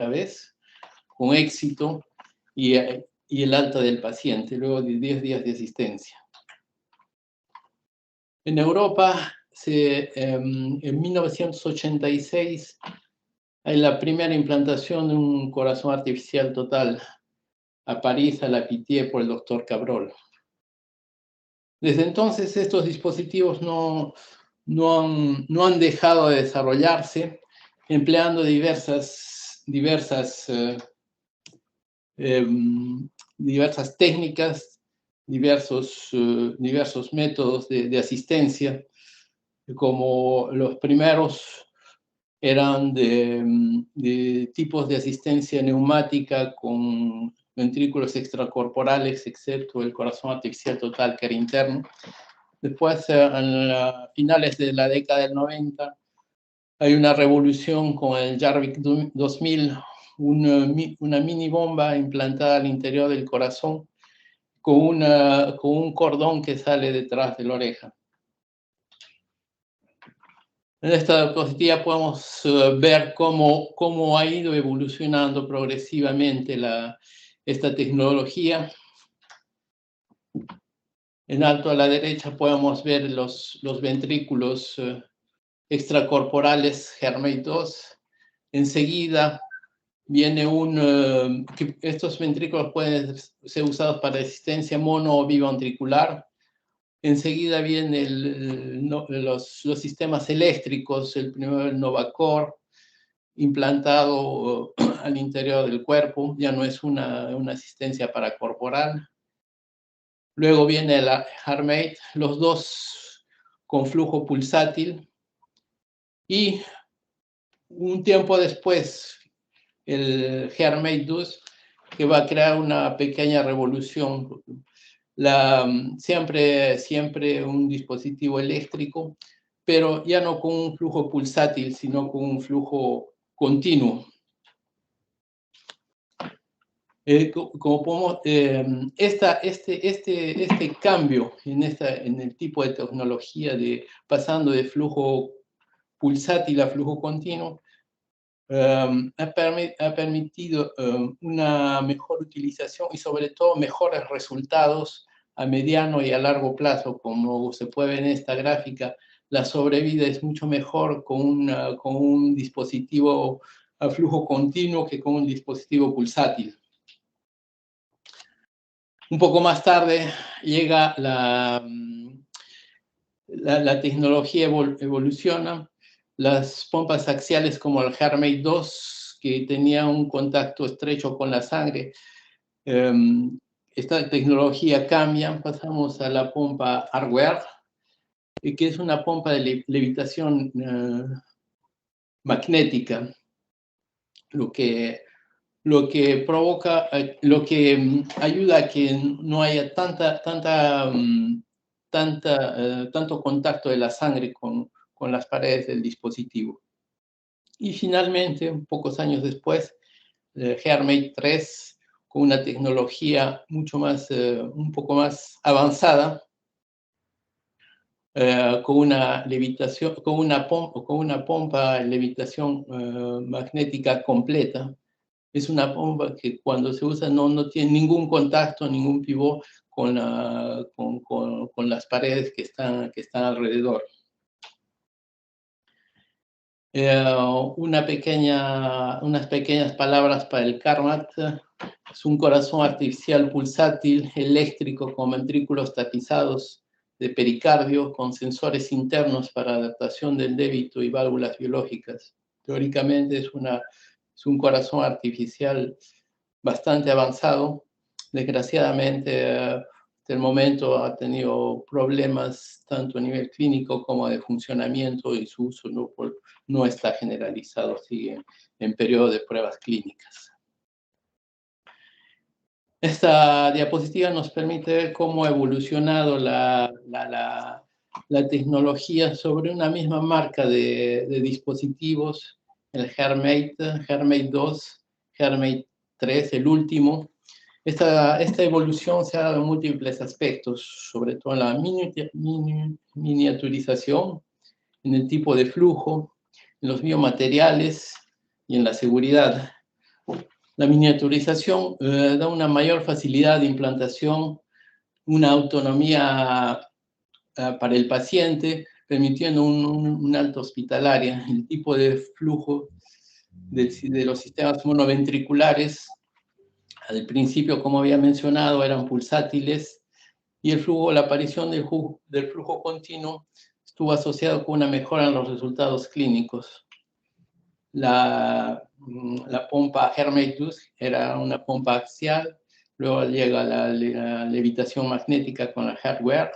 vez, con éxito, y el alta del paciente, luego de 10 días de asistencia. En Europa, en 1986, hay la primera implantación de un corazón artificial total a París, a la Pitié, por el doctor Cabrol. Desde entonces, estos dispositivos no han dejado de desarrollarse, empleando diversas técnicas, diversos métodos de asistencia, como los primeros eran de tipos de asistencia neumática con ventrículos extracorporales, excepto el corazón artificial total, que era interno. Después, a finales de la década del 90, hay una revolución con el Jarvik 2000, una mini bomba implantada al interior del corazón con un cordón que sale detrás de la oreja. En esta diapositiva podemos ver cómo ha ido evolucionando progresivamente esta tecnología. En alto a la derecha podemos ver los ventrículos extracorporales Hermate 2. Enseguida viene estos ventrículos pueden ser usados para asistencia mono o biventricular. Enseguida vienen los sistemas eléctricos, el primero el Novacor, implantado al interior del cuerpo, ya no es una asistencia paracorporal. Luego viene el HeartMate, los dos con flujo pulsátil. Y un tiempo después, el HeartMate 2, que va a crear una pequeña revolución. Siempre un dispositivo eléctrico, pero ya no con un flujo pulsátil, sino con un flujo continuo. Como podemos, este cambio en el tipo de tecnología pasando de flujo pulsátil a flujo continuo ha permitido una mejor utilización y sobre todo mejores resultados a mediano y a largo plazo. Como se puede ver en esta gráfica, la sobrevida es mucho mejor con un dispositivo a flujo continuo que con un dispositivo pulsátil. Un poco más tarde llega la tecnología evoluciona. Las pompas axiales como el HeartMate 2, que tenía un contacto estrecho con la sangre, esta tecnología cambia, pasamos a la pompa hardware, que es una pompa de levitación magnética, lo que provoca, lo que ayuda a que no haya tanto contacto de la sangre con las paredes del dispositivo. Y finalmente, pocos años después, el HeartMate 3, con una tecnología un poco más avanzada, con una pompa de levitación magnética completa. Es una pompa que cuando se usa no tiene ningún contacto, ningún pivot con las paredes que están alrededor. Unas pequeñas palabras para el CARMAT. Es un corazón artificial pulsátil eléctrico con ventrículos tapizados de pericardio con sensores internos para adaptación del débito y válvulas biológicas. Teóricamente es un corazón artificial bastante avanzado. Desgraciadamente, hasta el momento ha tenido problemas tanto a nivel clínico como de funcionamiento, y su uso no está generalizado, sigue en periodo de pruebas clínicas. Esta diapositiva nos permite ver cómo ha evolucionado la tecnología sobre una misma marca de dispositivos, el HeartMate 2, HeartMate 3, el último. Esta evolución se ha dado en múltiples aspectos, sobre todo en la miniaturización, en el tipo de flujo, en los biomateriales y en la seguridad. La miniaturización da una mayor facilidad de implantación, una autonomía para el paciente, permitiendo un alta hospitalaria. El tipo de flujo de los sistemas monoventriculares, al principio, como había mencionado, eran pulsátiles, y el flujo, la aparición del flujo continuo estuvo asociado con una mejora en los resultados clínicos. La pompa Hermetus era una pompa axial, luego llega la levitación magnética con la hardware.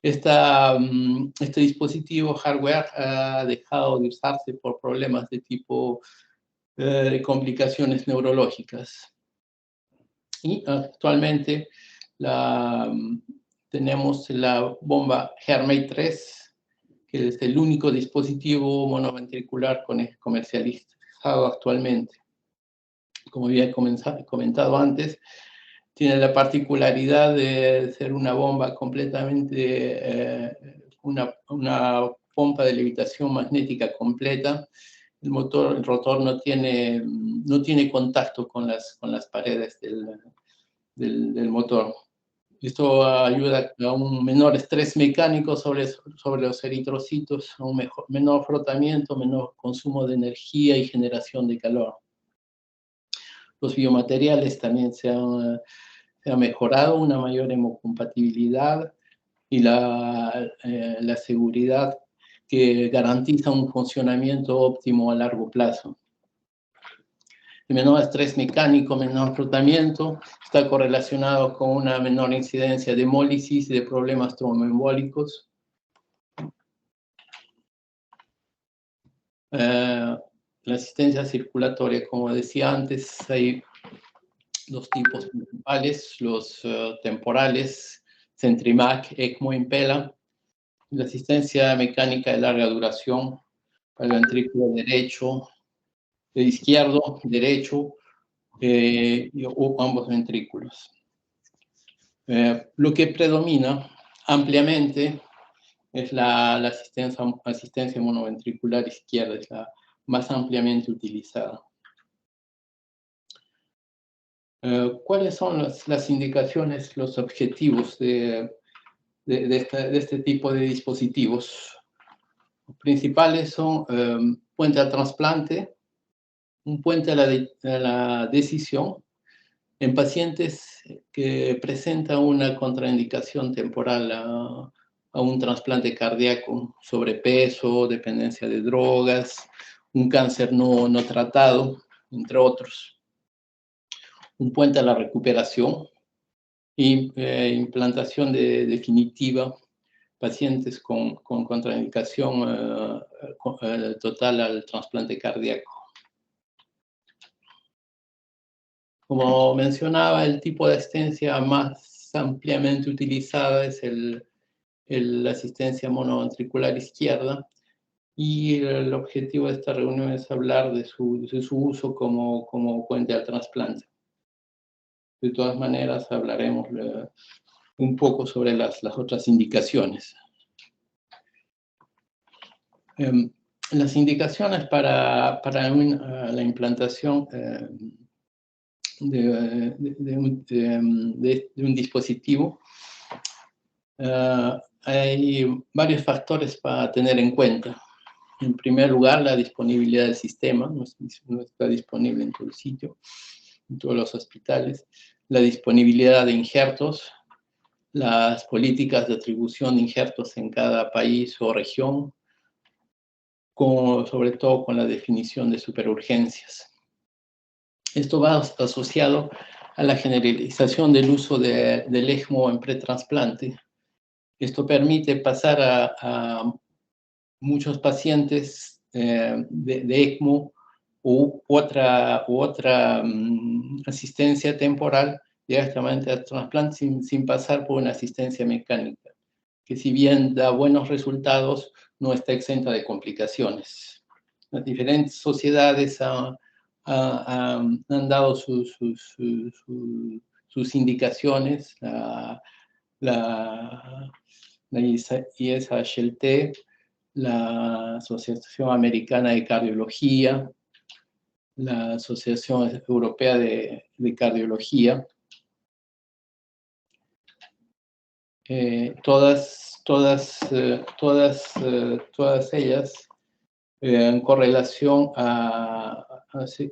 Este dispositivo hardware ha dejado de usarse por problemas de tipo de complicaciones neurológicas. Y actualmente tenemos la bomba Hermate 3, que es el único dispositivo monoventricular comercializado actualmente. Como había comentado antes, tiene la particularidad de ser una bomba completamente, una pompa de levitación magnética completa. El rotor no tiene contacto con las paredes del motor. Esto ayuda a un menor estrés mecánico sobre los eritrocitos, a un menor frotamiento, menor consumo de energía y generación de calor. Los biomateriales también se ha mejorado, una mayor hemocompatibilidad y la seguridad que garantiza un funcionamiento óptimo a largo plazo. El menor estrés mecánico, menor frotamiento, está correlacionado con una menor incidencia de hemólisis y de problemas tromboembólicos. La asistencia circulatoria, como decía antes, hay dos tipos principales, los temporales, Centrimac, ECMO, Impella, la asistencia mecánica de larga duración para el ventrículo derecho, izquierdo, derecho, o ambos ventrículos. Lo que predomina ampliamente es la asistencia monoventricular izquierda, es la más ampliamente utilizada. ¿Cuáles son las indicaciones, los objetivos de este tipo de dispositivos? Los principales son puente al trasplante, un puente a la decisión en pacientes que presentan una contraindicación temporal a un trasplante cardíaco, sobrepeso, dependencia de drogas, un cáncer no tratado, entre otros. Un puente a la recuperación y implantación definitiva, pacientes con contraindicación total al trasplante cardíaco. Como mencionaba, el tipo de asistencia más ampliamente utilizada es la asistencia monoventricular izquierda, y el objetivo de esta reunión es hablar de su uso como puente al trasplante. De todas maneras, hablaremos un poco sobre las otras indicaciones. Las indicaciones para la implantación de un dispositivo, hay varios factores para tener en cuenta. En primer lugar, la disponibilidad del sistema, no está disponible en todo el sitio, en todos los hospitales. La disponibilidad de injertos, las políticas de atribución de injertos en cada país o región, sobre todo con la definición de superurgencias. Esto va asociado a la generalización del uso del ECMO en pretrasplante. Esto permite pasar a muchos pacientes de ECMO u otra asistencia temporal directamente al trasplante sin pasar por una asistencia mecánica, que si bien da buenos resultados, no está exenta de complicaciones. Las diferentes sociedades han dado sus indicaciones. La ISHLT, la Asociación Americana de Cardiología, la Asociación Europea de Cardiología. Todas ellas en correlación a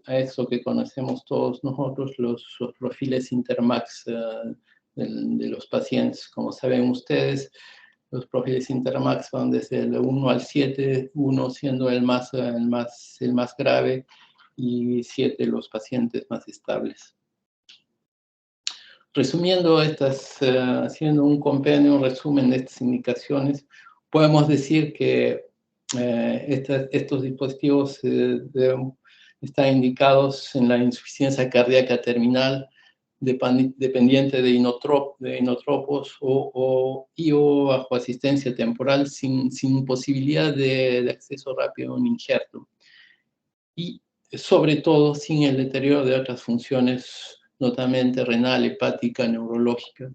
eso que conocemos todos nosotros, los perfiles Intermax de los pacientes. Como saben ustedes, los perfiles Intermax van desde el 1 al 7, 1 siendo el más grave y 7 los pacientes más estables. Resumiendo haciendo un compendio, un resumen de estas indicaciones, podemos decir que estos dispositivos están indicados en la insuficiencia cardíaca terminal dependiente de inotropos o bajo asistencia temporal sin posibilidad de acceso rápido a un injerto. Y sobre todo sin el deterioro de otras funciones, notablemente renal, hepática, neurológica.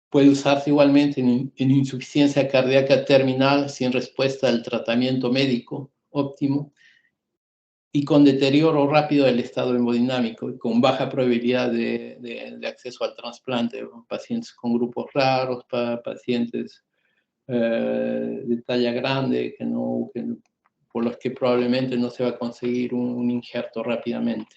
Puede usarse igualmente en insuficiencia cardíaca terminal sin respuesta al tratamiento médico óptimo y con deterioro rápido del estado hemodinámico y con baja probabilidad de acceso al trasplante, pacientes con grupos raros, pacientes de talla grande por los que probablemente no se va a conseguir un injerto rápidamente.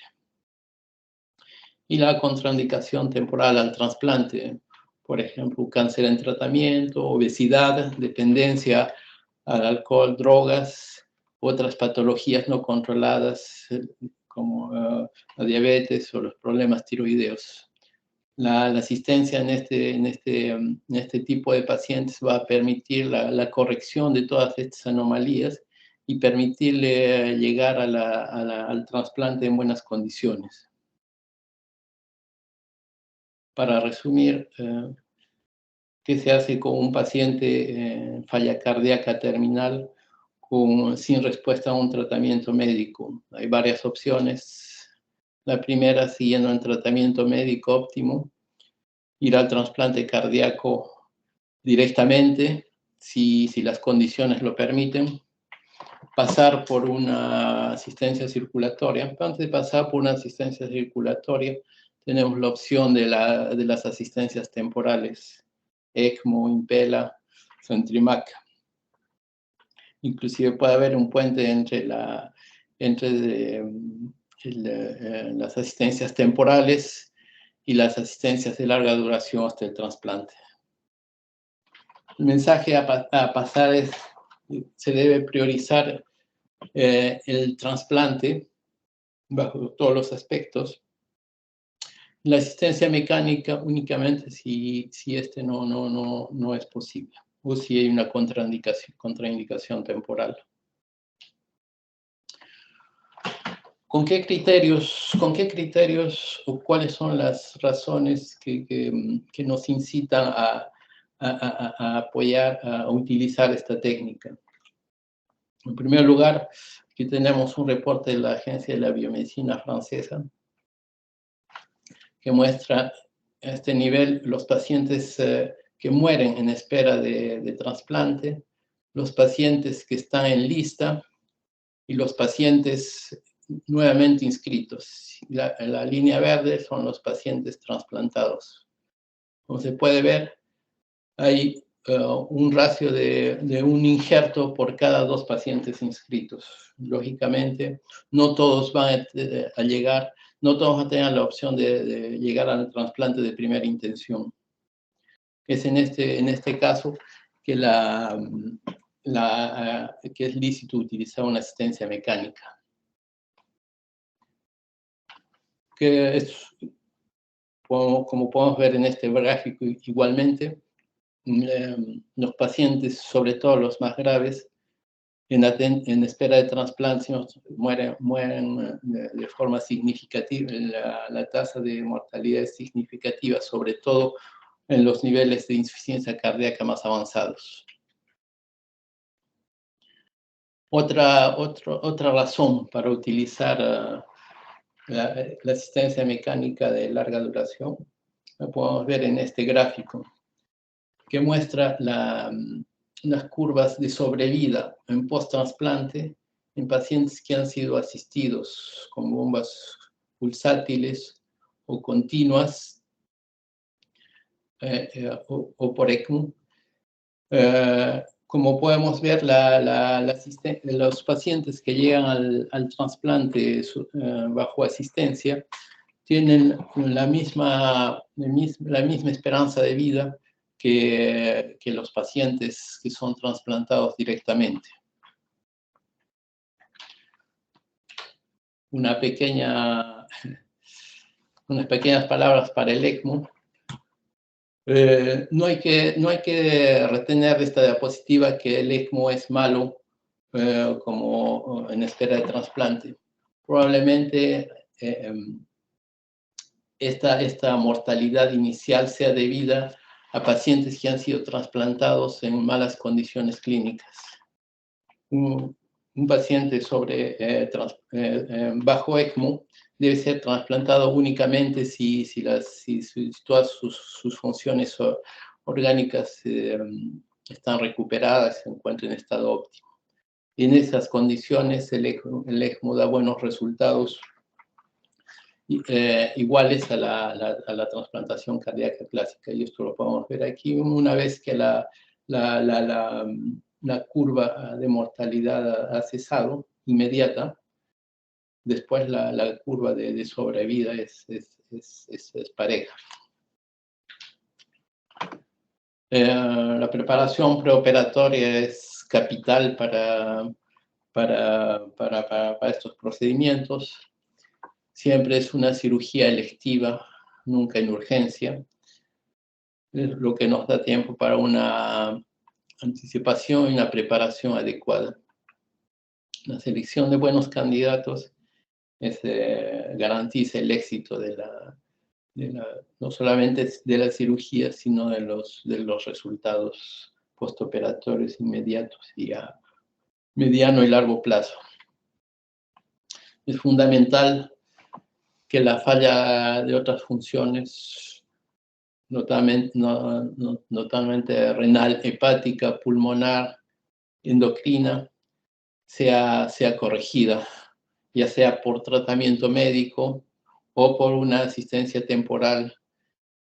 Y la contraindicación temporal al trasplante, por ejemplo, cáncer en tratamiento, obesidad, dependencia al alcohol, drogas, otras patologías no controladas como la diabetes o los problemas tiroideos. La asistencia en este tipo de pacientes va a permitir la corrección de todas estas anomalías y permitirle llegar al trasplante en buenas condiciones. Para resumir, ¿qué se hace con un paciente en falla cardíaca terminal sin respuesta a un tratamiento médico? Hay varias opciones. La primera, siguiendo el tratamiento médico óptimo, ir al trasplante cardíaco directamente, si las condiciones lo permiten, pasar por una asistencia circulatoria. Antes de pasar por una asistencia circulatoria, tenemos la opción de las asistencias temporales, ECMO, Impella, Centrimac. Inclusive puede haber un puente entre las asistencias temporales y las asistencias de larga duración hasta el trasplante. El mensaje a pasar es: se debe priorizar el trasplante bajo todos los aspectos. La asistencia mecánica únicamente si no es posible o si hay una contraindicación temporal. ¿Con qué criterios o cuáles son las razones que nos incitan a apoyar, a utilizar esta técnica? En primer lugar, aquí tenemos un reporte de la Agencia de la Biomedicina francesa que muestra a este nivel los pacientes que mueren en espera de trasplante, los pacientes que están en lista y los pacientes nuevamente inscritos. La línea verde son los pacientes trasplantados. Como se puede ver, hay un ratio de un injerto por cada 2 pacientes inscritos. Lógicamente, no todos van a llegar, no todos van a tener la opción de llegar al trasplante de primera intención. Es en este caso que que es lícito utilizar una asistencia mecánica. Que es, como podemos ver en este gráfico igualmente, los pacientes, sobre todo los más graves, en espera de trasplante mueren de forma significativa. La tasa de mortalidad es significativa, sobre todo en los niveles de insuficiencia cardíaca más avanzados. Otra razón para utilizar la asistencia mecánica de larga duración la podemos ver en este gráfico, que muestra las curvas de sobrevida en post-trasplante en pacientes que han sido asistidos con bombas pulsátiles o continuas o por ECMO. Como podemos ver, los pacientes que llegan al trasplante bajo asistencia tienen la misma esperanza de vida que los pacientes que son trasplantados directamente. Unas pequeñas palabras para el ECMO. No hay que retener de esta diapositiva que el ECMO es malo como en espera de trasplante. Probablemente esta mortalidad inicial sea debida a pacientes que han sido trasplantados en malas condiciones clínicas. Un paciente bajo ECMO debe ser trasplantado únicamente si todas sus funciones orgánicas están recuperadas, se encuentran en estado óptimo. Y en esas condiciones el ECMO da buenos resultados iguales a la trasplantación cardíaca clásica. Y esto lo podemos ver aquí una vez que la curva de mortalidad ha cesado, inmediata. Después la curva de sobrevida es pareja. La preparación preoperatoria es capital para estos procedimientos. Siempre es una cirugía electiva, nunca en urgencia, es lo que nos da tiempo para una anticipación y una preparación adecuada. La selección de buenos candidatos garantiza el éxito no solamente de la cirugía, sino de los resultados postoperatorios inmediatos y a mediano y largo plazo. Es fundamental que la falla de otras funciones, notablemente renal, hepática, pulmonar, endocrina, sea corregida, ya sea por tratamiento médico o por una asistencia temporal,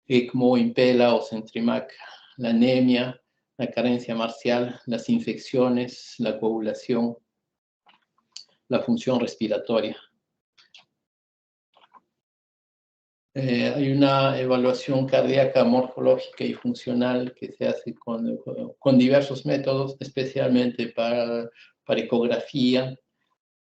ECMO, Impella o Centrimac. La anemia, la carencia marcial, las infecciones, la coagulación, la función respiratoria. Hay una evaluación cardíaca morfológica y funcional que se hace con diversos métodos, especialmente para ecografía,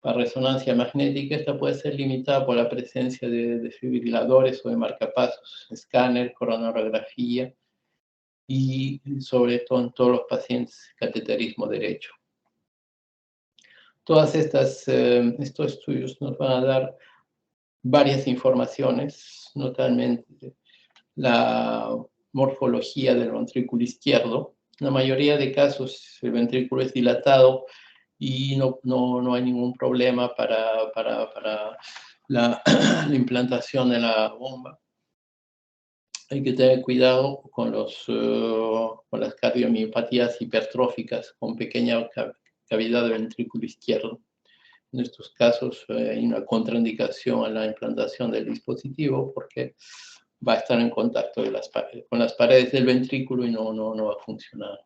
para resonancia magnética. Esta puede ser limitada por la presencia de desfibriladores o de marcapasos, escáner, coronarografía y sobre todo en todos los pacientes cateterismo derecho. Todos estos estudios nos van a dar varias informaciones, notablemente la morfología del ventrículo izquierdo. En la mayoría de casos el ventrículo es dilatado y no hay ningún problema para la implantación de la bomba. Hay que tener cuidado con las cardiomiopatías hipertróficas con pequeña cavidad del ventrículo izquierdo. En estos casos hay una contraindicación a la implantación del dispositivo porque va a estar en contacto con las paredes del ventrículo y no va a funcionar.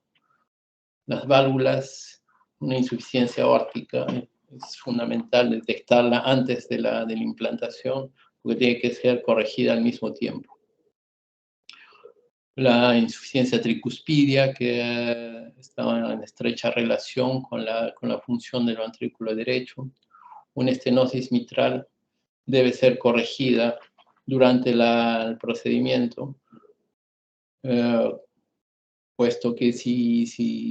Las válvulas, una insuficiencia aórtica, es fundamental detectarla antes de la implantación porque tiene que ser corregida al mismo tiempo. La insuficiencia tricuspidia, que está en estrecha relación con la función del ventrículo derecho. Una estenosis mitral debe ser corregida durante el procedimiento, puesto que si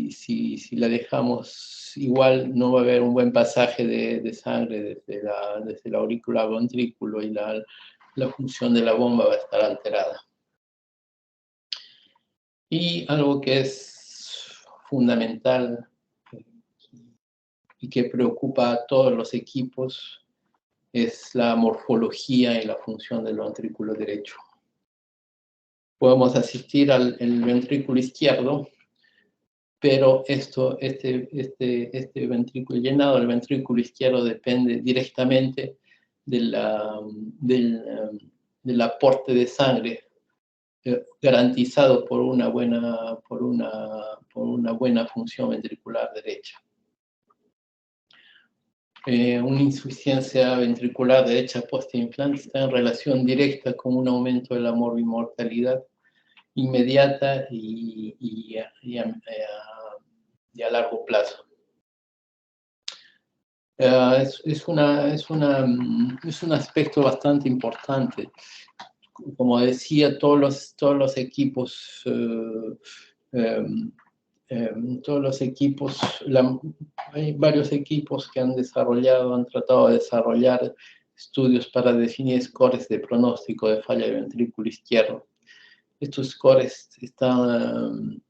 la dejamos igual, no va a haber un buen pasaje de sangre desde la aurícula al ventrículo y la función de la bomba va a estar alterada. Y algo que es fundamental y que preocupa a todos los equipos es la morfología y la función del ventrículo derecho. Podemos asistir al ventrículo izquierdo pero este ventrículo llenado, el ventrículo izquierdo, depende directamente del aporte de sangre garantizado por una buena función ventricular derecha. Una insuficiencia ventricular derecha post-implante está en relación directa con un aumento de la morbimortalidad inmediata y a largo plazo. Es un aspecto bastante importante. Como decía, todos los equipos, hay varios equipos que han tratado de desarrollar estudios para definir scores de pronóstico de falla de ventrículo izquierdo. Estos scores están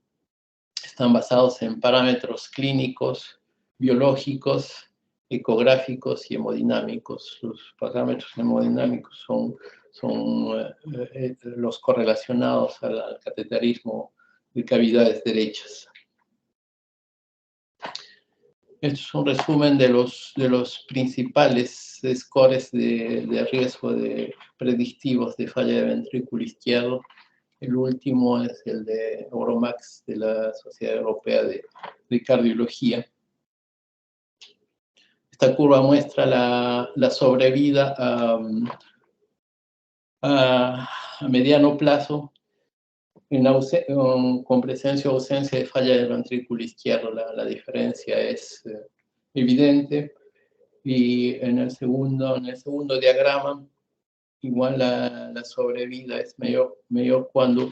basados en parámetros clínicos, biológicos, ecográficos y hemodinámicos. Los parámetros hemodinámicos son los correlacionados al cateterismo de cavidades derechas. Esto es un resumen de los principales scores de riesgo predictivos de falla de ventrículo izquierdo. El último es el de Euromax de la Sociedad Europea de Cardiología. Esta curva muestra la sobrevida a mediano plazo con presencia o ausencia de falla del ventrículo izquierdo. La diferencia es evidente. Y en el segundo diagrama, igual la sobrevida es mayor cuando,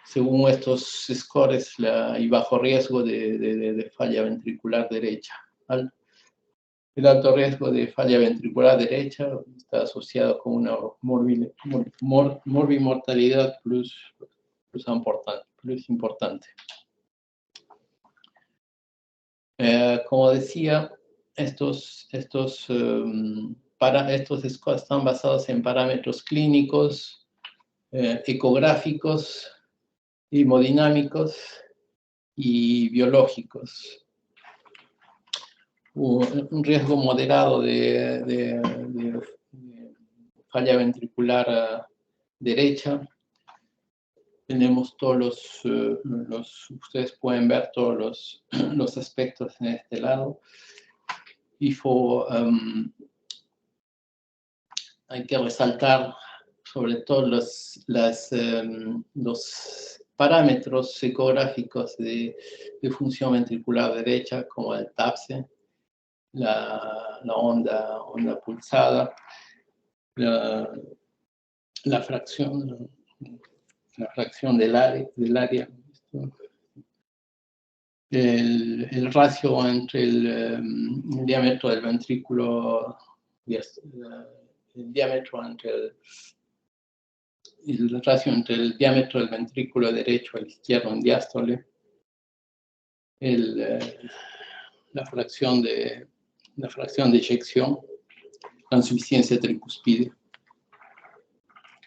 según estos scores, hay bajo riesgo de falla ventricular derecha. El alto riesgo de falla ventricular derecha está asociado con una morbimortalidad plus importante. Como decía, estos scores están basados en parámetros clínicos, ecográficos, hemodinámicos y biológicos. Un riesgo moderado de falla ventricular derecha. Tenemos todos ustedes pueden ver todos los aspectos en este lado. Hay que resaltar sobre todo los parámetros ecográficos de función ventricular derecha, como el TAPSE, la onda pulsada, la fracción del área, el ratio entre el diámetro del ventrículo, el ratio entre el diámetro del ventrículo derecho al izquierdo en diástole, la fracción de eyección, la insuficiencia tricuspide.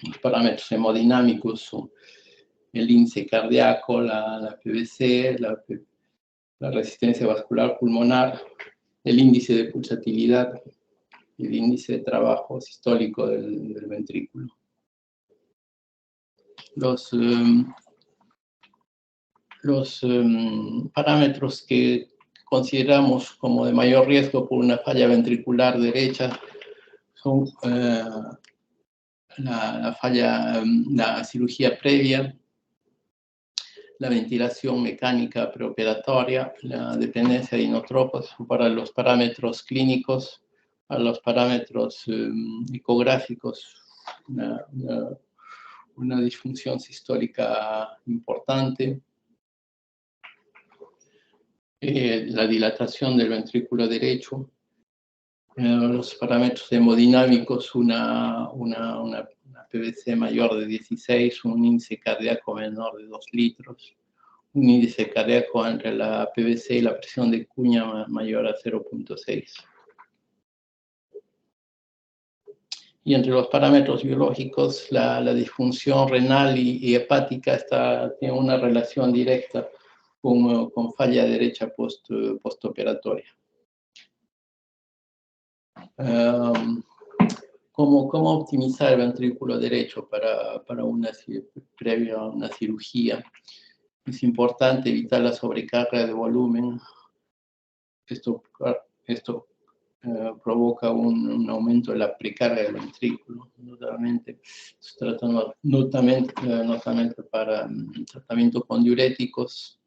Los parámetros hemodinámicos son el índice cardíaco, la PVC, la resistencia vascular pulmonar, el índice de pulsatilidad, el índice de trabajo sistólico del ventrículo. Los parámetros que consideramos como de mayor riesgo por una falla ventricular derecha son la cirugía previa, la ventilación mecánica preoperatoria, la dependencia de inotropos. Para los parámetros clínicos, para los parámetros ecográficos, una disfunción sistólica importante, la dilatación del ventrículo derecho, los parámetros hemodinámicos, una PVC mayor de 16, un índice cardíaco menor de 2 litros, un índice cardíaco entre la PVC y la presión de cuña mayor a 0.6. Y entre los parámetros biológicos, la disfunción renal y hepática tiene una relación directa con falla derecha postoperatoria. ¿Cómo optimizar el ventrículo derecho previo a una cirugía? Es importante evitar la sobrecarga de volumen. Esto provoca un aumento de la precarga del ventrículo, notablemente. Se trata notamente para tratamiento con diuréticos,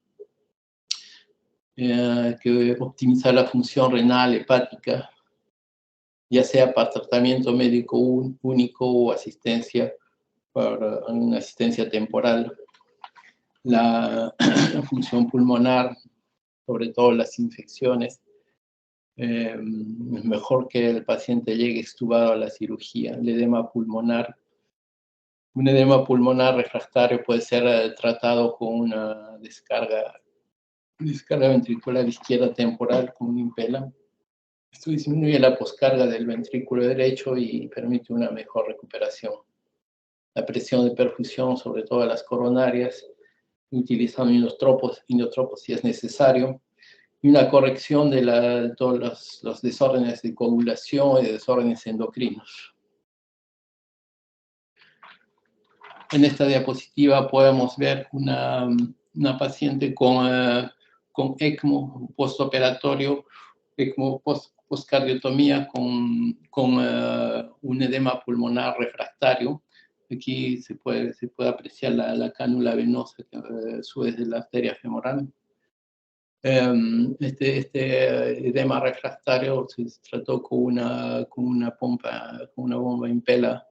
que optimizar la función renal hepática, ya sea para tratamiento médico único o asistencia para una asistencia temporal. La función pulmonar, sobre todo las infecciones, es mejor que el paciente llegue extubado a la cirugía. Un edema pulmonar refractario puede ser tratado con una descarga ventricular izquierda temporal con un impela. Esto disminuye la poscarga del ventrículo derecho y permite una mejor recuperación. La presión de perfusión, sobre todo las coronarias, utilizando inotropos si es necesario, y una corrección de todos los desórdenes de coagulación y de desórdenes endocrinos. En esta diapositiva podemos ver una paciente con ECMO postoperatorio, ECMO postcardiotomía con un edema pulmonar refractario. Aquí se puede apreciar la cánula venosa que sube desde la arteria femoral. Este edema refractario se trató con una bomba impela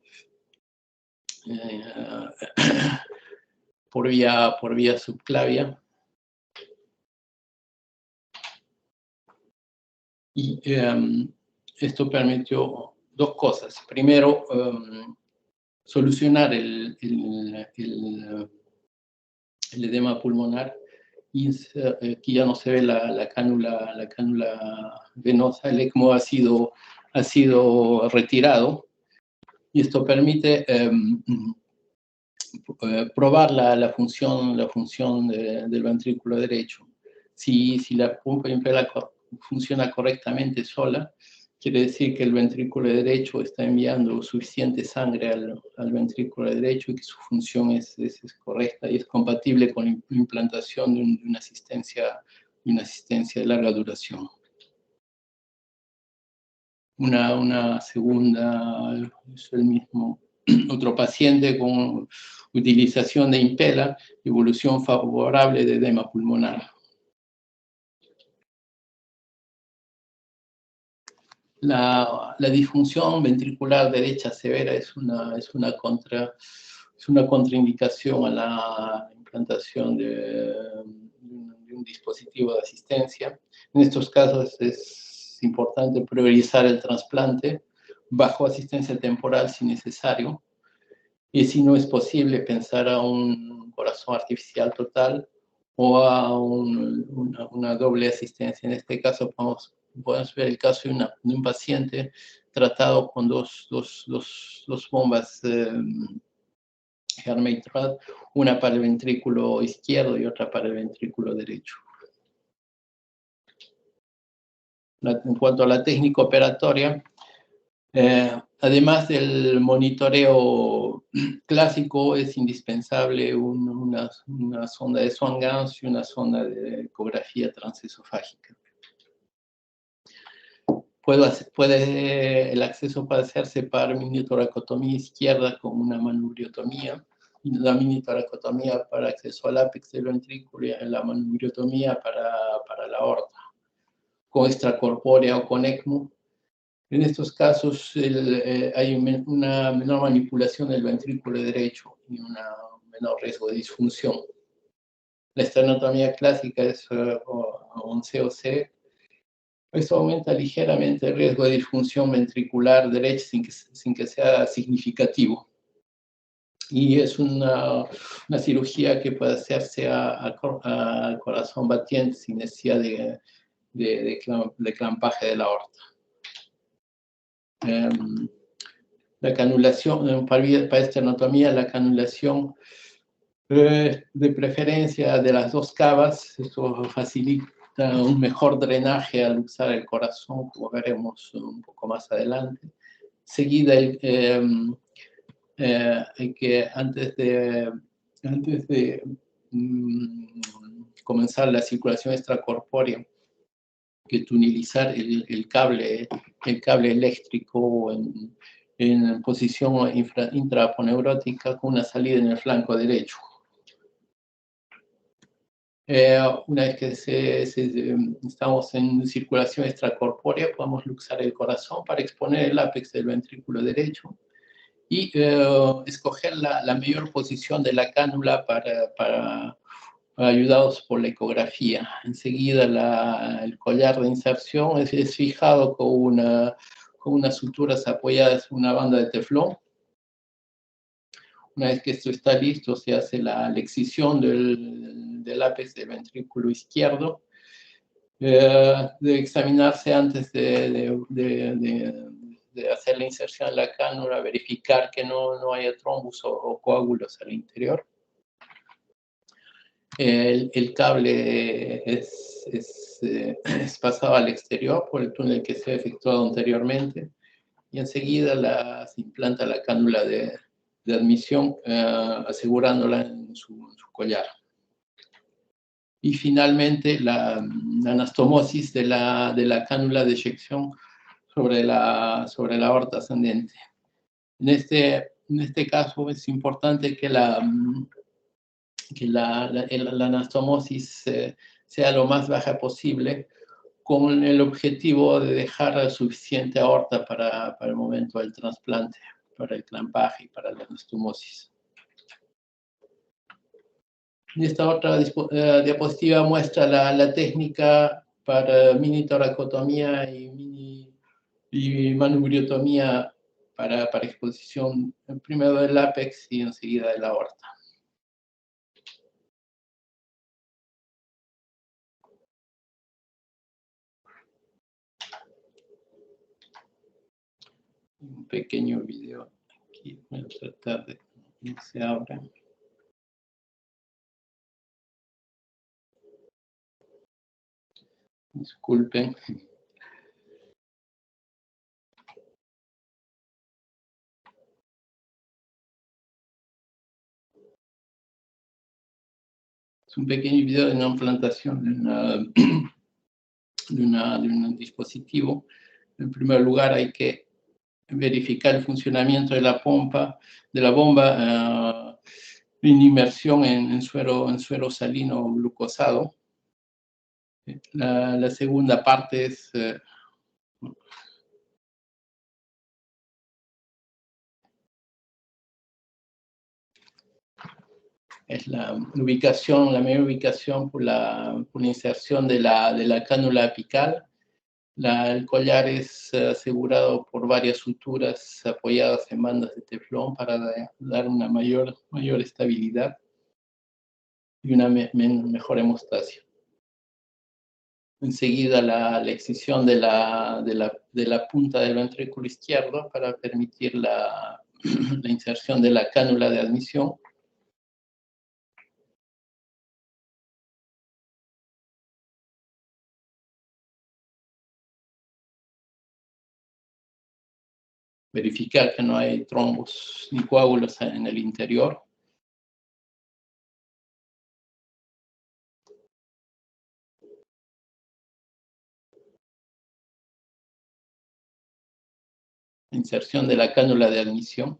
por vía subclavia. Y esto permitió dos cosas. Primero, solucionar el edema pulmonar. Y aquí ya no se ve la cánula venosa. El ECMO ha sido retirado. Y esto permite probar la función del ventrículo derecho. Si la pompa impela funciona correctamente sola, quiere decir que el ventrículo derecho está enviando suficiente sangre al ventrículo derecho y que su función es correcta y es compatible con la implantación de una asistencia de larga duración. Una segunda, es el mismo, otro paciente con utilización de impela, evolución favorable de edema pulmonar. La disfunción ventricular derecha severa es una contraindicación a la implantación de un dispositivo de asistencia. En estos casos es importante priorizar el trasplante bajo asistencia temporal si necesario, y si no es posible, pensar a un corazón artificial total o a una doble asistencia. En este caso podemos ver el caso de un paciente tratado con dos bombas Hermite-Rad, una para el ventrículo izquierdo y otra para el ventrículo derecho. En cuanto a la técnica operatoria, además del monitoreo clásico, es indispensable una sonda de Swan-Ganz y una sonda de ecografía transesofágica. El acceso puede hacerse para minitoracotomía izquierda con una manubriotomía, y la minitoracotomía para acceso al ápex del ventrículo y la manubriotomía para la aorta, con extracorpórea o con ECMO. En estos casos hay una menor manipulación del ventrículo derecho y un menor riesgo de disfunción. La esternotomía clásica es un COC. Esto aumenta ligeramente el riesgo de disfunción ventricular derecha sin que sea significativo. Y es una cirugía que puede hacerse al corazón batiente sin necesidad de clampaje de la aorta. La canulación, para esternotomía, la canulación De preferencia de las dos cavas. Eso facilita un mejor drenaje al usar el corazón, como veremos un poco más adelante. Seguida, hay que antes de comenzar la circulación extracorpórea, que tunelizar el cable eléctrico en posición intraponeurótica con una salida en el flanco derecho. Una vez que estamos en circulación extracorpórea, podemos luxar el corazón para exponer el ápex del ventrículo derecho y escoger la mejor posición de la cánula ayudados por la ecografía. Enseguida el collar de inserción es fijado con unas suturas apoyadas en una banda de teflón. Una vez que esto está listo, se hace la excisión del ápex del ventrículo izquierdo. Debe examinarse antes de hacer la inserción en la cánula, verificar que no haya trombos o coágulos al interior. El cable es pasado al exterior por el túnel que se ha efectuado anteriormente y enseguida se implanta la cánula de admisión, asegurándola en su collar. Y finalmente la anastomosis de la cánula de eyección sobre la aorta ascendente. En este caso es importante que la anastomosis sea lo más baja posible, con el objetivo de dejar suficiente aorta para el momento del trasplante, para el clampaje y para la anastomosis. Esta otra diapositiva muestra la técnica para mini toracotomía y manubriotomía para exposición primero del ápex y enseguida de la aorta. Un pequeño video aquí, voy a tratar de que se abra. Disculpen. Es un pequeño video de una implantación de un dispositivo. En primer lugar, hay que verificar el funcionamiento de la bomba en inmersión en suero salino glucosado. La segunda parte es la mejor ubicación por la inserción de la cánula apical. El collar es asegurado por varias suturas apoyadas en bandas de teflón para dar una mayor estabilidad y una mejor hemostasia. Enseguida la excisión de la punta del ventrículo izquierdo para permitir la inserción de la cánula de admisión. Verificar que no hay trombos ni coágulos en el interior. Inserción de la cánula de admisión.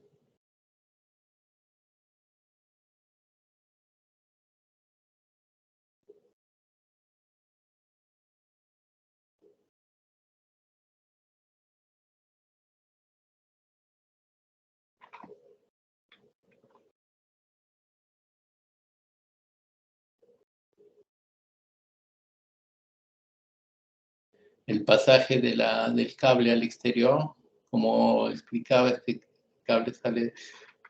El pasaje del cable al exterior. Como explicaba, este cable sale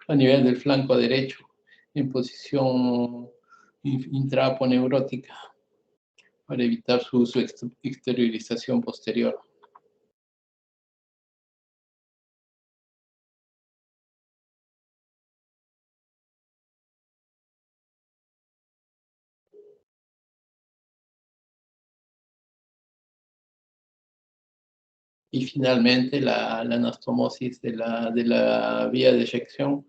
a nivel del flanco derecho en posición intraponeurótica para evitar su exteriorización posterior. Y finalmente la anastomosis de la vía de eyección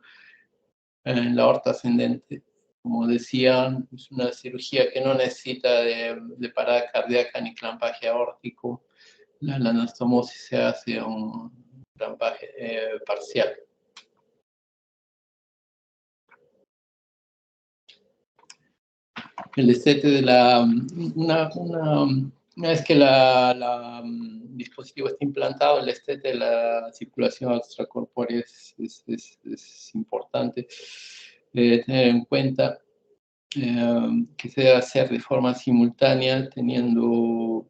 en la aorta ascendente. Como decía, es una cirugía que no necesita de parada cardíaca ni clampaje aórtico. La anastomosis se hace a un clampaje parcial. El destete de una vez que el dispositivo está implantado, el destete de la circulación extracorpórea es importante tener en cuenta que se debe hacer de forma simultánea, teniendo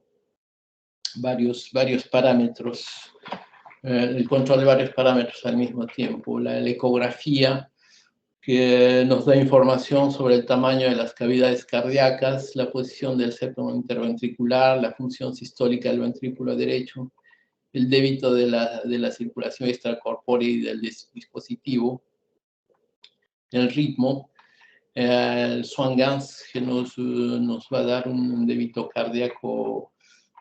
varios parámetros, el control de varios parámetros al mismo tiempo. La ecografía, que nos da información sobre el tamaño de las cavidades cardíacas, la posición del septo interventricular, la función sistólica del ventrículo derecho, el débito de la circulación extracorpórea y del dispositivo, el ritmo, el Swan-Ganz, que nos va a dar un débito cardíaco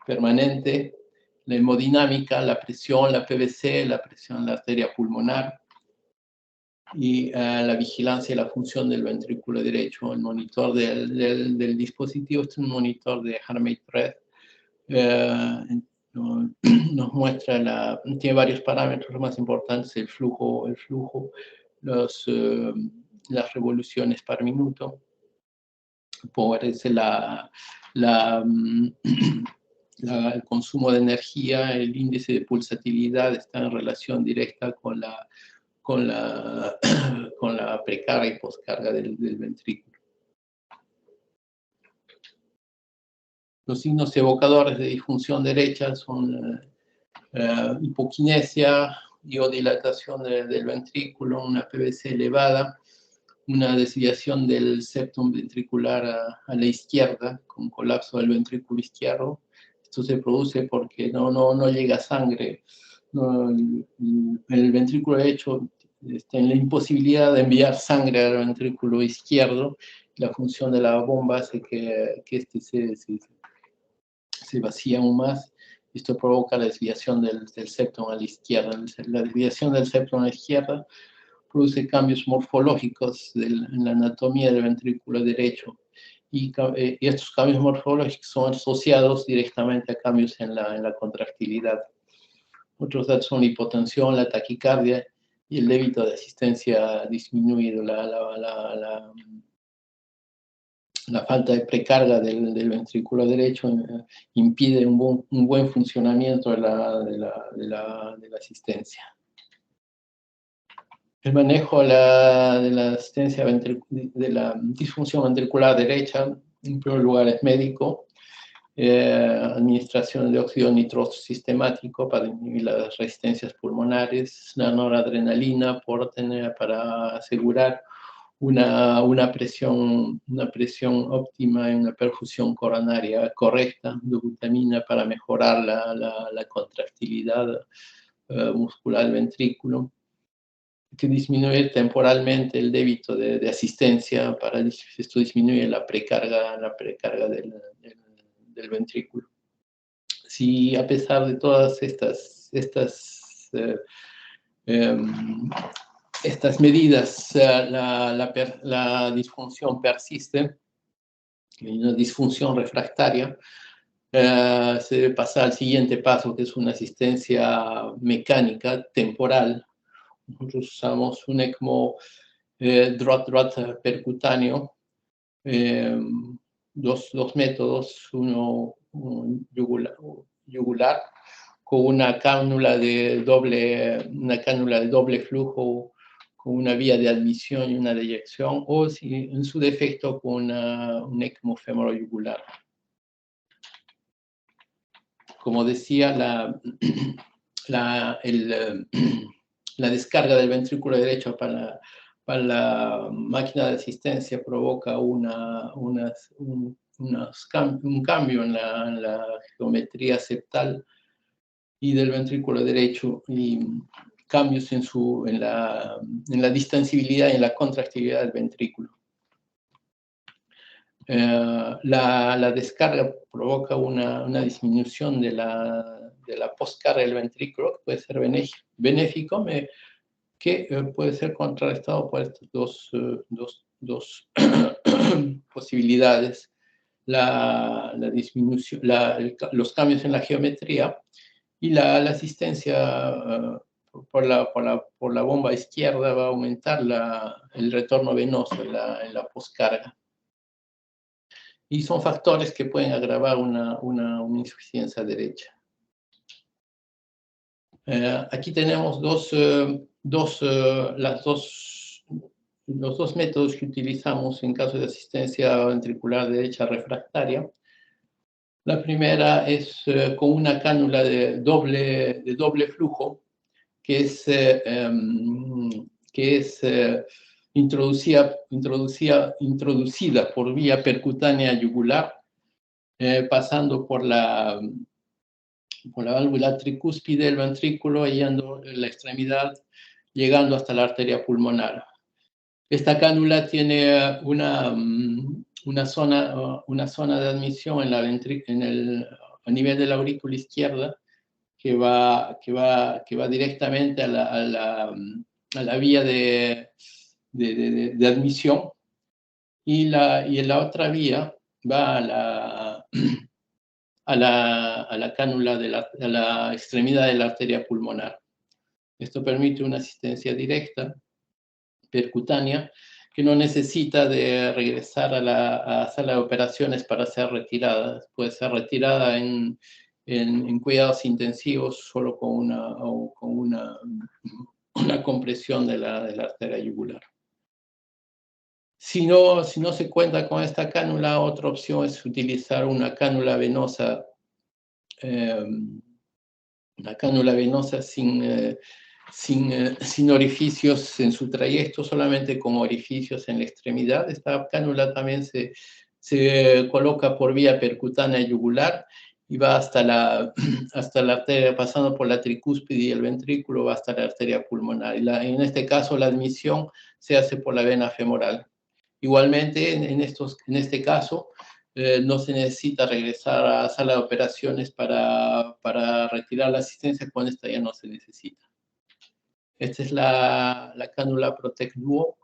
permanente, la hemodinámica, la presión, la PVC, la presión en la arteria pulmonar, y la vigilancia y la función del ventrículo derecho. El monitor del dispositivo es un monitor de Heart-Rate. Nos muestra, tiene varios parámetros, los más importantes, el flujo, las revoluciones por minuto, el consumo de energía, el índice de pulsatilidad está en relación directa con la precarga y poscarga del ventrículo. Los signos evocadores de disfunción derecha son hipoquinesia, iodilatación del ventrículo, una PVC elevada, una desviación del septum ventricular a la izquierda, con colapso del ventrículo izquierdo. Esto se produce porque no llega sangre. El ventrículo derecho está en la imposibilidad de enviar sangre al ventrículo izquierdo. La función de la bomba hace que este se vacía aún más. Esto provoca la desviación del septum a la izquierda. La desviación del septum a la izquierda produce cambios morfológicos en la anatomía del ventrículo derecho. Y estos cambios morfológicos son asociados directamente a cambios en la contractilidad. Otros datos son la hipotensión, la taquicardia y el débito de asistencia disminuido. La falta de precarga del ventrículo derecho impide un buen funcionamiento de la asistencia. El manejo de la asistencia de la disfunción ventricular derecha, en primer lugar, es médico. Administración de óxido nitroso sistemático para disminuir las resistencias pulmonares, la noradrenalina para asegurar una presión óptima y una perfusión coronaria correcta, dobutamina para mejorar la contractilidad muscular del ventrículo, que disminuye temporalmente el débito de asistencia, esto disminuye la precarga del ventrículo. Si a pesar de todas estas medidas la disfunción persiste, una disfunción refractaria, se debe pasar al siguiente paso, que es una asistencia mecánica temporal. Nosotros usamos un ECMO DROT percutáneo, dos métodos, uno yugular con una cánula de doble flujo, con una vía de admisión y una de eyección, o si en su defecto con un ECMO femoroyugular. Como decía, la descarga del ventrículo derecho para la máquina de asistencia provoca un cambio en la geometría septal y del ventrículo derecho, y cambios en la distensibilidad y en la contractilidad del ventrículo. La descarga provoca una disminución de la postcarga del ventrículo, que puede ser benéfico, que puede ser contrarrestado por estas dos posibilidades. La disminución, los cambios en la geometría y la asistencia por la bomba izquierda va a aumentar el retorno venoso en la postcarga. Y son factores que pueden agravar una insuficiencia derecha. Aquí tenemos los dos métodos que utilizamos en caso de asistencia ventricular derecha refractaria. La primera es con una cánula de doble flujo, que es introducida por vía percutánea yugular, pasando por la válvula tricúspide del ventrículo, hallando la extremidad, llegando hasta la arteria pulmonar. Esta cánula tiene una zona de admisión a nivel de la aurícula izquierda, que va directamente a la vía de admisión, y en la otra vía va a la cánula a la extremidad de la arteria pulmonar. Esto permite una asistencia directa, percutánea, que no necesita de regresar a la sala de operaciones para ser retirada. Puede ser retirada en cuidados intensivos solo con una compresión de la arteria yugular. Si no se cuenta con esta cánula, otra opción es utilizar una cánula venosa sin orificios en su trayecto, solamente con orificios en la extremidad. Esta cánula también se coloca por vía percutánea yugular y va hasta la arteria, pasando por la tricúspide y el ventrículo, va hasta la arteria pulmonar. En este caso, la admisión se hace por la vena femoral. Igualmente, en este caso, no se necesita regresar a la sala de operaciones para retirar la asistencia cuando esta ya no se necesita. Esta es la cánula Protect Duo.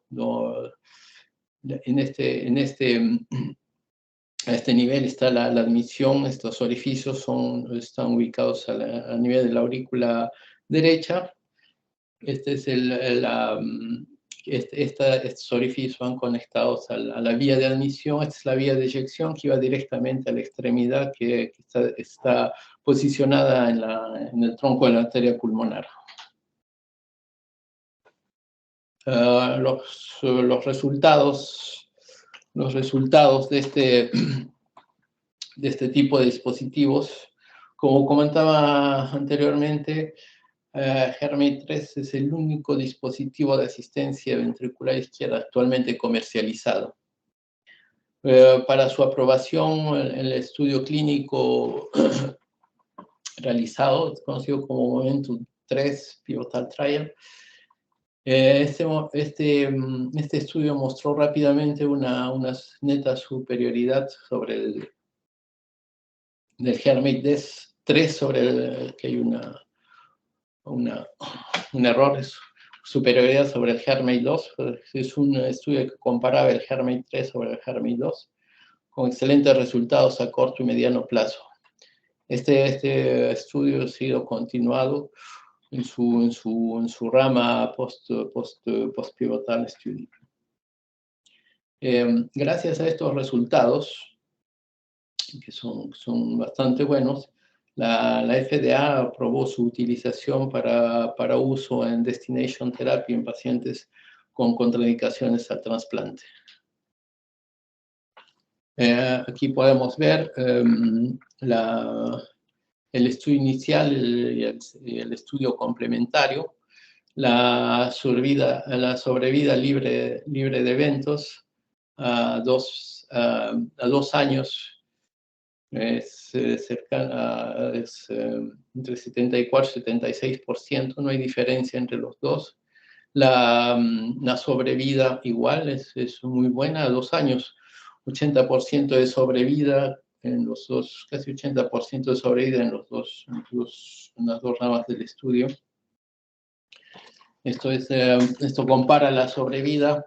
A este nivel está la admisión. Estos orificios están ubicados a nivel de la aurícula derecha. Estos orificios van conectados a la vía de admisión. Esta es la vía de eyección, que va directamente a la extremidad que está posicionada en el tronco de la arteria pulmonar. Los resultados de este tipo de dispositivos, como comentaba anteriormente, HeartMate 3 es el único dispositivo de asistencia ventricular izquierda actualmente comercializado. Para su aprobación, el estudio clínico realizado, conocido como Momentum 3 Pivotal Trial, este estudio mostró rápidamente una neta superioridad del HeartMate 3 sobre que hay un error, superioridad sobre el HeartMate 2. Es un estudio que comparaba el HeartMate 3 sobre el HeartMate 2, con excelentes resultados a corto y mediano plazo. Este estudio ha sido continuado en su rama post-pivotal study. Gracias a estos resultados, que son bastante buenos, la FDA aprobó su utilización para uso en destination therapy en pacientes con contraindicaciones al trasplante. Aquí podemos ver el estudio inicial y el estudio complementario. La sobrevida libre de eventos a 2 años es cercana, entre 74 y 76%, no hay diferencia entre los dos. La sobrevida igual es muy buena, a 2 años. 80% de sobrevida en los dos, casi 80% de sobrevida en en las dos ramas del estudio. Esto compara la sobrevida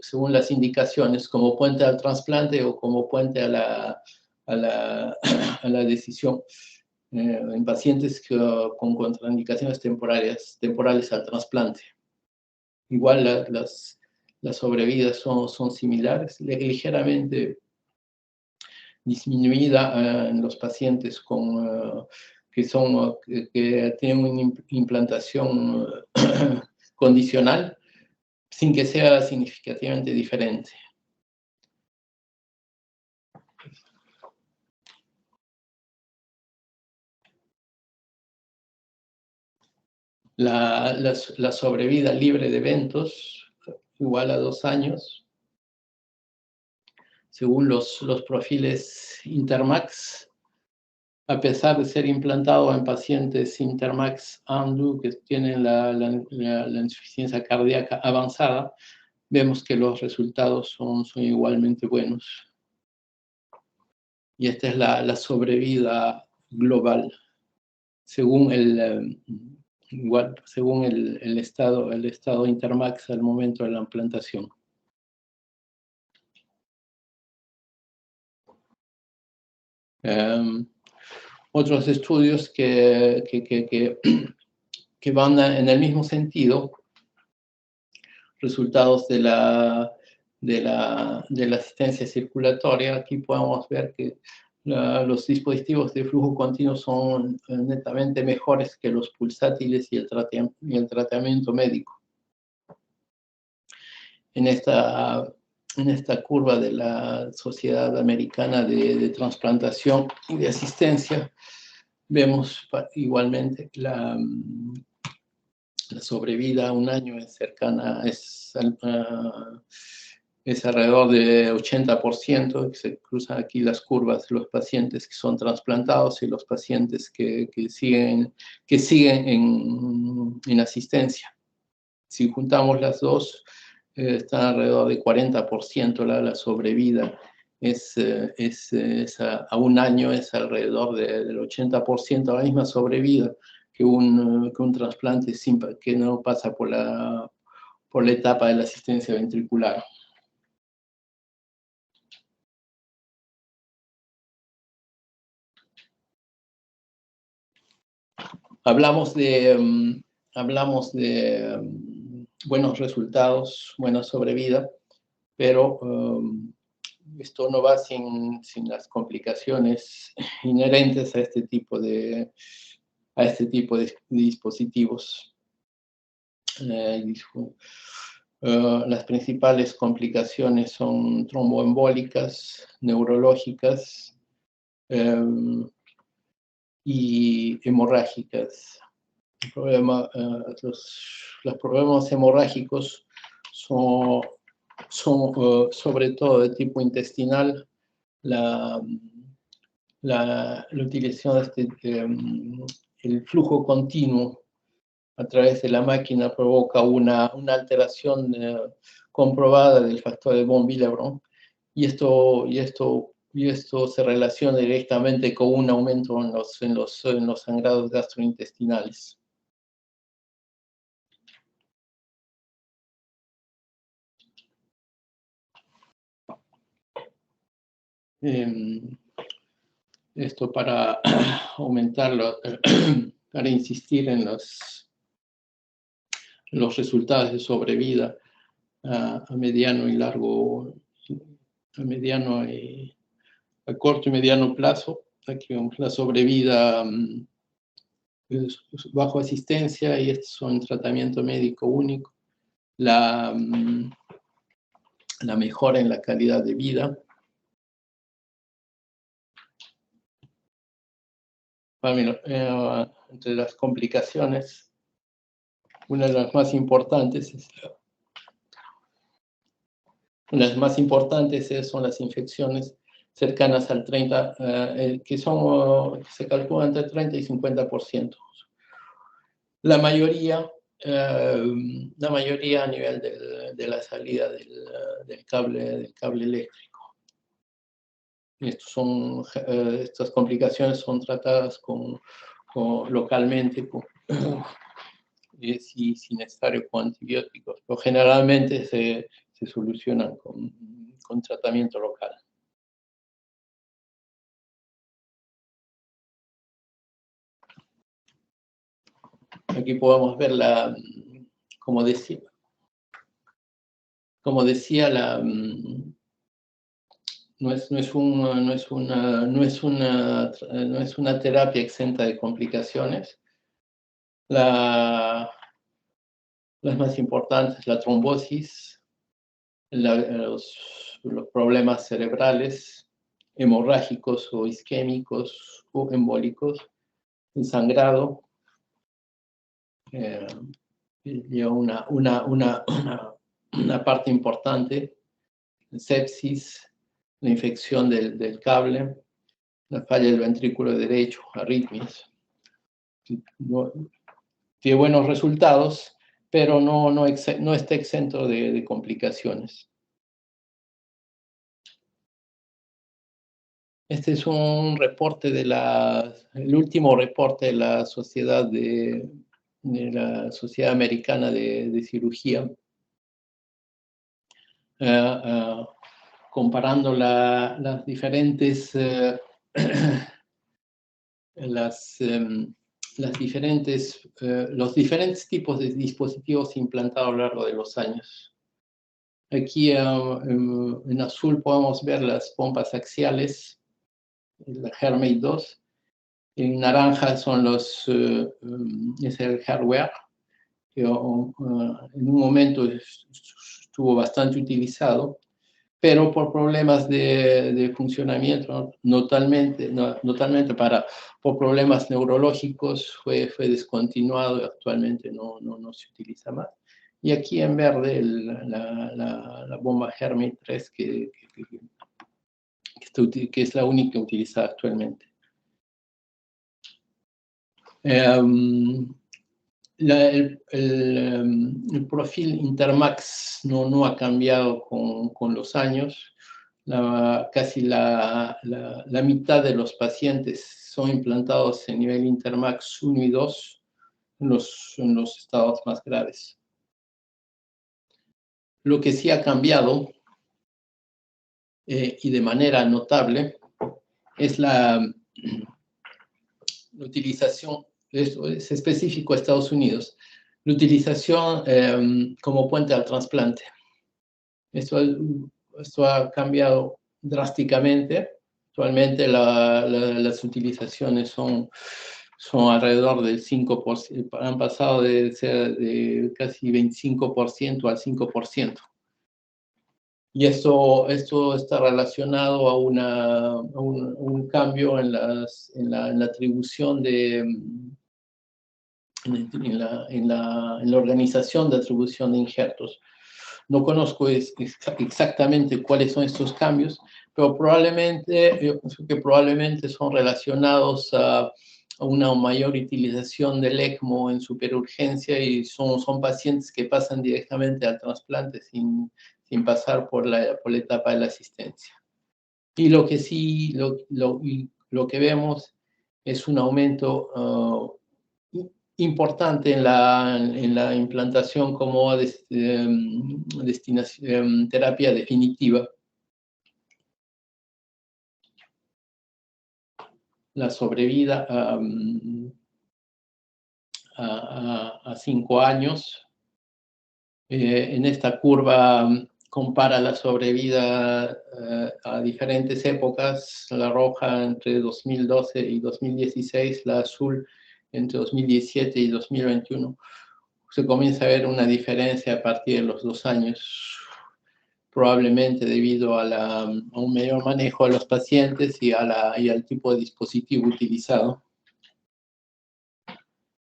según las indicaciones, como puente al trasplante o como puente a la decisión en pacientes con contraindicaciones temporales al trasplante. Igual las sobrevidas son similares, ligeramente disminuida en los pacientes que tienen una implantación condicional, sin que sea significativamente diferente. La sobrevida libre de eventos igual a 2 años, según los perfiles Intermax, a pesar de ser implantado en pacientes Intermax ANDU que tienen la insuficiencia cardíaca avanzada, vemos que los resultados son igualmente buenos. Y esta es la sobrevida global, según el estado Intermax al momento de la implantación. Otros estudios que van en el mismo sentido, resultados de la asistencia circulatoria. Aquí podemos ver que los dispositivos de flujo continuo son netamente mejores que los pulsátiles y el tratamiento médico. En esta curva de la Sociedad Americana de Transplantación y de Asistencia, vemos igualmente la sobrevida a 1 año es alrededor de 80%, que se cruzan aquí las curvas de los pacientes que son trasplantados y los pacientes que siguen en asistencia. Si juntamos las dos, están alrededor de 40% la sobrevida. A 1 año es alrededor del 80%, la misma sobrevida que un trasplante que no pasa por la etapa de la asistencia ventricular. Hablamos de buenos resultados, buena sobrevida, pero esto no va sin las complicaciones inherentes a este tipo de dispositivos. Las principales complicaciones son tromboembólicas, neurológicas y hemorrágicas. Los problemas hemorrágicos son sobre todo de tipo intestinal. La utilización el flujo continuo a través de la máquina provoca una alteración comprobada del factor de von Willebrand, y esto se relaciona directamente con un aumento en los sangrados gastrointestinales. Esto para aumentarlo, para insistir en los resultados de sobrevida a mediano y largo, a corto y mediano plazo. Aquí vemos la sobrevida bajo asistencia, y estos son tratamiento médico único. La mejora en la calidad de vida. Entre las complicaciones, una de las más importantes son las infecciones cercanas al 30, que se calculan entre 30 y 50%. La mayoría La mayoría a nivel de la salida del cable eléctrico. Estas complicaciones son tratadas localmente y si necesario con antibióticos, pero generalmente se solucionan con tratamiento local. Aquí podemos ver como decía, no es una terapia exenta de complicaciones. Las más importantes, la trombosis, los problemas cerebrales, hemorrágicos o isquémicos o embólicos, el sangrado, lleva una parte importante, sepsis, la infección del cable, la falla del ventrículo derecho, arritmias. Tiene buenos resultados, pero no está exento de complicaciones. Este es un reporte el último reporte de la Sociedad Americana de Cirugía, comparando los diferentes tipos de dispositivos implantados a lo largo de los años. Aquí en azul podemos ver las pompas axiales, la HeartMate 2. En naranja es el hardware, que en un momento estuvo bastante utilizado, pero por problemas de funcionamiento, por problemas neurológicos fue descontinuado y actualmente no se utiliza más. Y aquí en verde la bomba HeartMate 3 que es la única utilizada actualmente. El profil Intermax no ha cambiado con los años. Casi la mitad de los pacientes son implantados en nivel Intermax 1 y 2 en los estados más graves. Lo que sí ha cambiado, y de manera notable, es la utilización, esto es específico a Estados Unidos, la utilización como puente al trasplante. Esto ha cambiado drásticamente. Actualmente las utilizaciones son alrededor del 5%, han pasado de ser de casi 25% al 5%. Y esto está relacionado a un cambio en la atribución en la organización de atribución de injertos. No conozco exactamente cuáles son estos cambios, pero yo pienso que probablemente son relacionados a una mayor utilización del ECMO en superurgencia y son pacientes que pasan directamente al trasplante sin pasar por la etapa de la asistencia. Y lo que vemos es un aumento importante en la implantación como terapia definitiva. La sobrevida a 5 años. En esta curva compara la sobrevida a diferentes épocas, la roja entre 2012 y 2016, la azul entre 2017 y 2021. Se comienza a ver una diferencia a partir de los 2 años, probablemente debido a un mayor manejo de los pacientes y al tipo de dispositivo utilizado.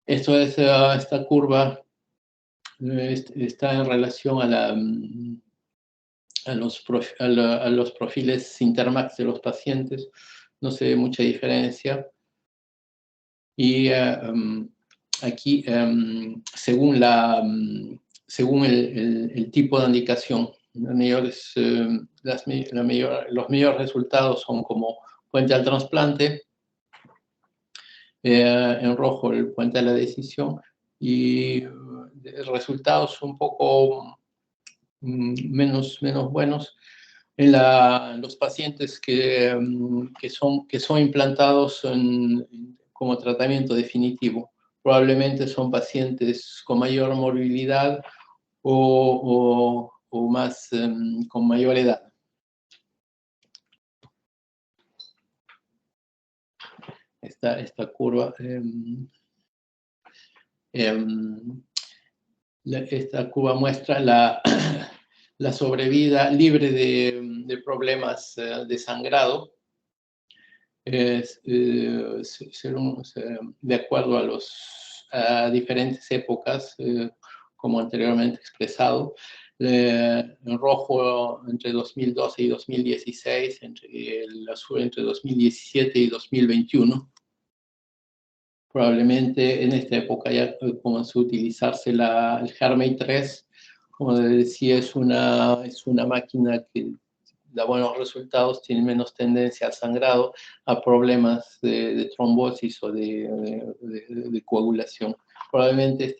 Esta curva está en relación a los perfiles Intermax de los pacientes. No se ve mucha diferencia. Y aquí, según el tipo de indicación, los mejores resultados son como puente al trasplante, en rojo el puente a la decisión, y resultados un poco menos buenos en los pacientes que son implantados como tratamiento definitivo. Probablemente son pacientes con mayor morbilidad o más con mayor edad. Esta curva, esta curva muestra la sobrevida libre de problemas de sangrado, de acuerdo a diferentes épocas, como anteriormente expresado. En rojo entre 2012 y 2016, el azul entre 2017 y 2021. Probablemente en esta época ya comenzó a utilizarse el HeartMate 3. Como decía, es una máquina que da buenos resultados, tiene menos tendencia al sangrado, a problemas de trombosis o de coagulación. Probablemente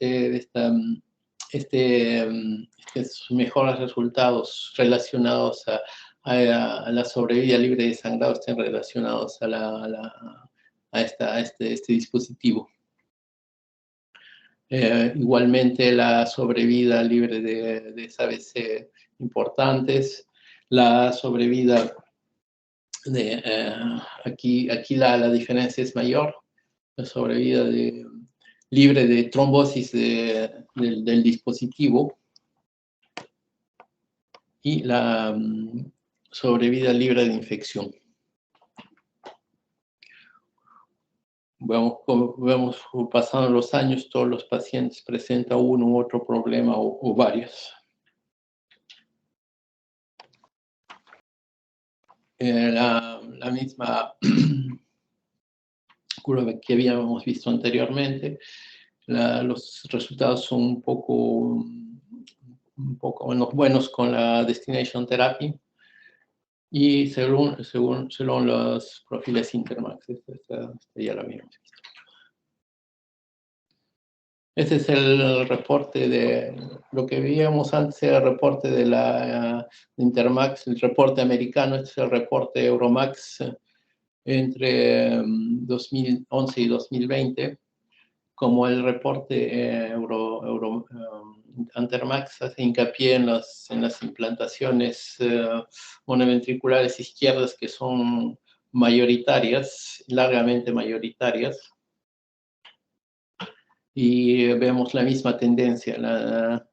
estos mejores resultados relacionados a la sobrevida libre de sangrado estén relacionados a este dispositivo. Igualmente la sobrevida libre de SABC importantes, la sobrevida aquí la diferencia es mayor, la sobrevida libre de trombosis del dispositivo y la sobrevida libre de infección. Vemos pasando los años, todos los pacientes presentan uno u otro problema o varios. La misma curva que habíamos visto anteriormente, los resultados son un poco buenos con la Destination Therapy y según los perfiles Intermax. Esta ya la habíamos visto. Este es el reporte de lo que veíamos antes, era el reporte de la Intermax, el reporte americano. Este es el reporte Euromax entre 2011 y 2020. Como el reporte Intermax hace hincapié en las implantaciones monoventriculares izquierdas, que son mayoritarias, largamente mayoritarias. Y vemos la misma tendencia, la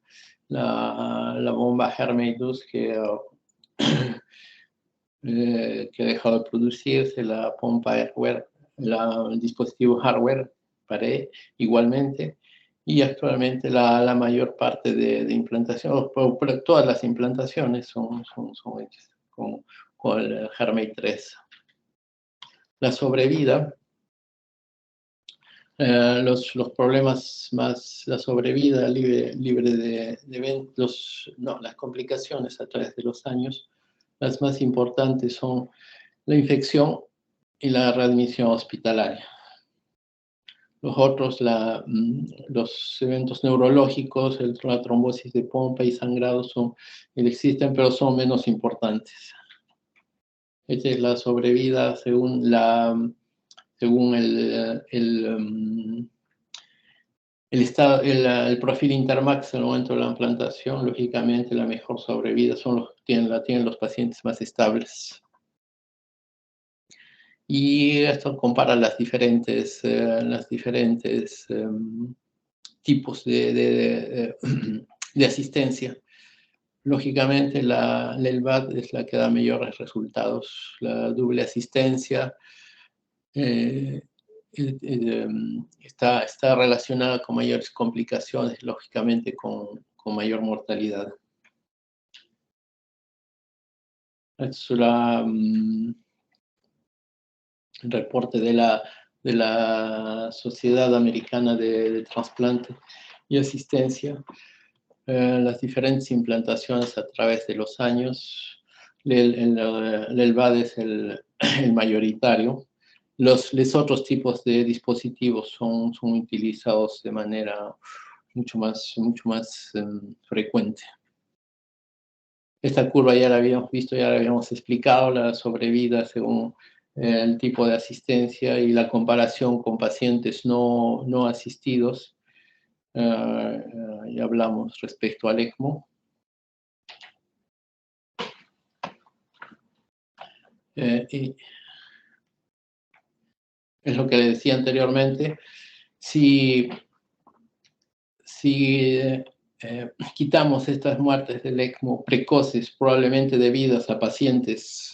bomba HeartMate 2 que ha dejado de producirse, la pompa hardware, el dispositivo hardware PARE igualmente, y actualmente la mayor parte de implantaciones, todas las implantaciones son hechas con el HeartMate 3. La sobrevida, los problemas más, la sobrevida libre de eventos, las complicaciones a través de los años, las más importantes son la infección y la readmisión hospitalaria. Los otros, los eventos neurológicos, la trombosis de pompa y sangrado existen, pero son menos importantes. Esta es la sobrevida según el perfil Intermax en el momento de la implantación. Lógicamente, la mejor sobrevida tienen los pacientes más estables. Y esto compara las diferentes tipos de asistencia. Lógicamente, la LVAD es la que da mayores resultados. La doble asistencia está relacionada con mayores complicaciones, lógicamente con mayor mortalidad. Esto es el reporte de la de la Sociedad Americana de Trasplante y Asistencia, las diferentes implantaciones a través de los años. El VAD es el mayoritario. Los otros tipos de dispositivos son utilizados de manera mucho más frecuente. Esta curva ya la habíamos visto, ya la habíamos explicado, la sobrevida según el tipo de asistencia y la comparación con pacientes no asistidos. Ya hablamos respecto al ECMO. Y es lo que le decía anteriormente, si quitamos estas muertes del ECMO precoces, probablemente debidas a pacientes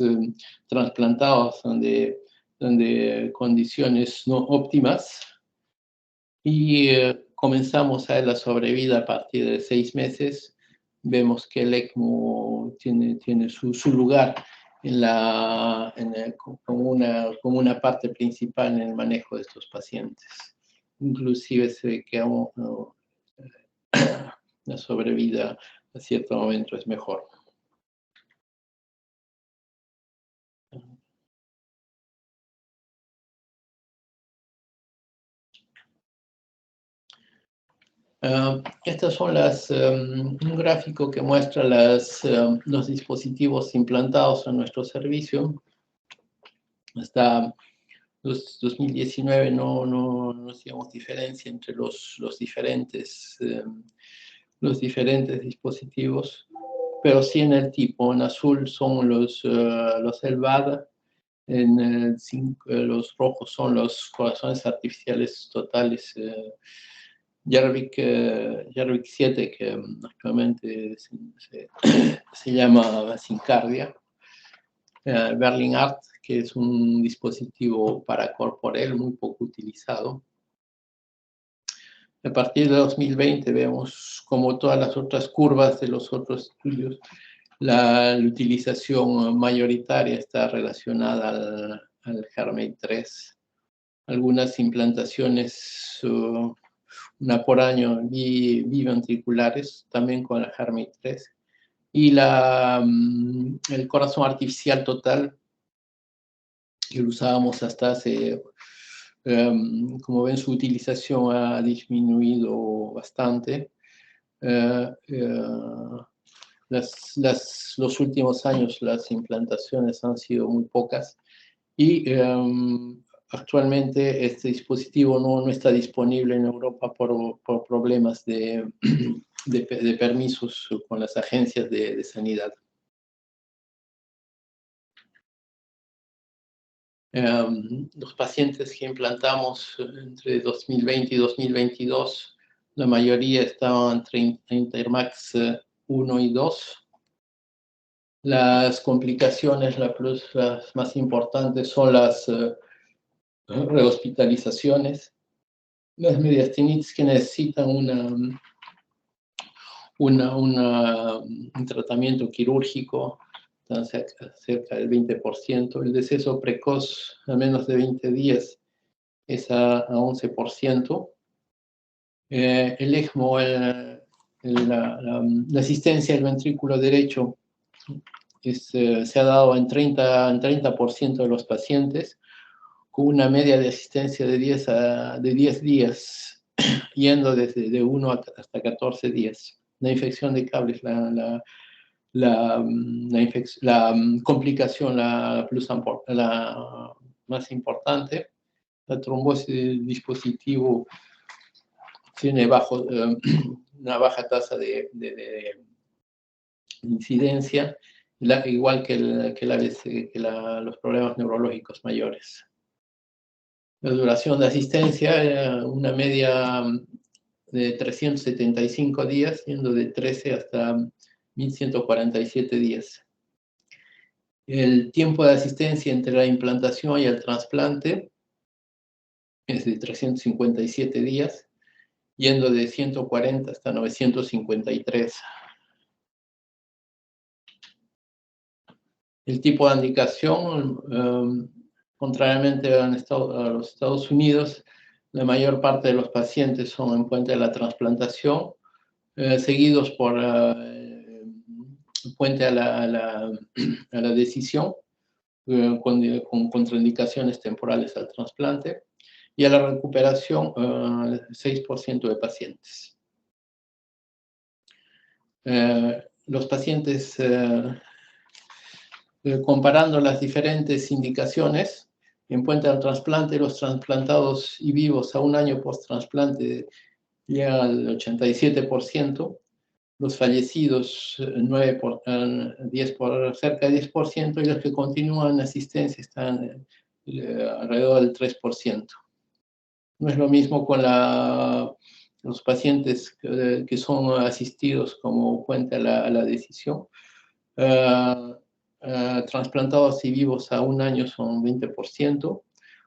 trasplantados donde condiciones no óptimas, y comenzamos a ver la sobrevida a partir de 6 meses, vemos que el ECMO tiene su lugar como una parte principal en el manejo de estos pacientes. Inclusive se ve que la sobrevida a cierto momento es mejor. Estas son un gráfico que muestra los dispositivos implantados en nuestro servicio. Hasta 2019 no hacíamos diferencia entre los diferentes dispositivos, pero sí en el tipo. En azul son los LVAD, los rojos son los corazones artificiales totales Järvik 7, que actualmente se llama Syncardia. Berlin Art, que es un dispositivo paracorporeal muy poco utilizado. A partir de 2020 vemos, como todas las otras curvas de los otros estudios, la utilización mayoritaria está relacionada al HeartMate 3. Algunas implantaciones, una por año, biventriculares, también con el HeartMate 3. Y el corazón artificial total, que lo usábamos hasta hace, como ven, su utilización ha disminuido bastante. Los últimos años las implantaciones han sido muy pocas y actualmente este dispositivo no está disponible en Europa por problemas de permisos con las agencias de sanidad. Los pacientes que implantamos entre 2020 y 2022, la mayoría estaban en Intermax 1 y 2. Las complicaciones, las más importantes, son las rehospitalizaciones, las mediastinitis que necesitan un tratamiento quirúrgico, cerca del 20%. El deceso precoz a menos de 20 días es a 11%. El ECMO, la asistencia al ventrículo derecho se ha dado en 30% de los pacientes, con una media de asistencia de 10 días, yendo desde 1 hasta 14 días. La infección de cables, la complicación, la más importante, la trombosis del dispositivo tiene una baja tasa de incidencia, igual que los problemas neurológicos mayores. La duración de asistencia, una media de 375 días, yendo de 13 hasta 1147 días. El tiempo de asistencia entre la implantación y el trasplante es de 357 días, yendo de 140 hasta 953. El tipo de indicación, Contrariamente a los Estados Unidos, la mayor parte de los pacientes son en puente de la transplantación, seguidos por puente a la decisión, con contraindicaciones temporales al trasplante, y a la recuperación, 6% de pacientes. Los pacientes, comparando las diferentes indicaciones, en puente al trasplante, los trasplantados y vivos a un año post-trasplante llegan al 87%, los fallecidos cerca de 10%, y los que continúan en asistencia están alrededor del 3%. No es lo mismo con los pacientes que son asistidos como puente a la decisión. Trasplantados y vivos a un año son 20%,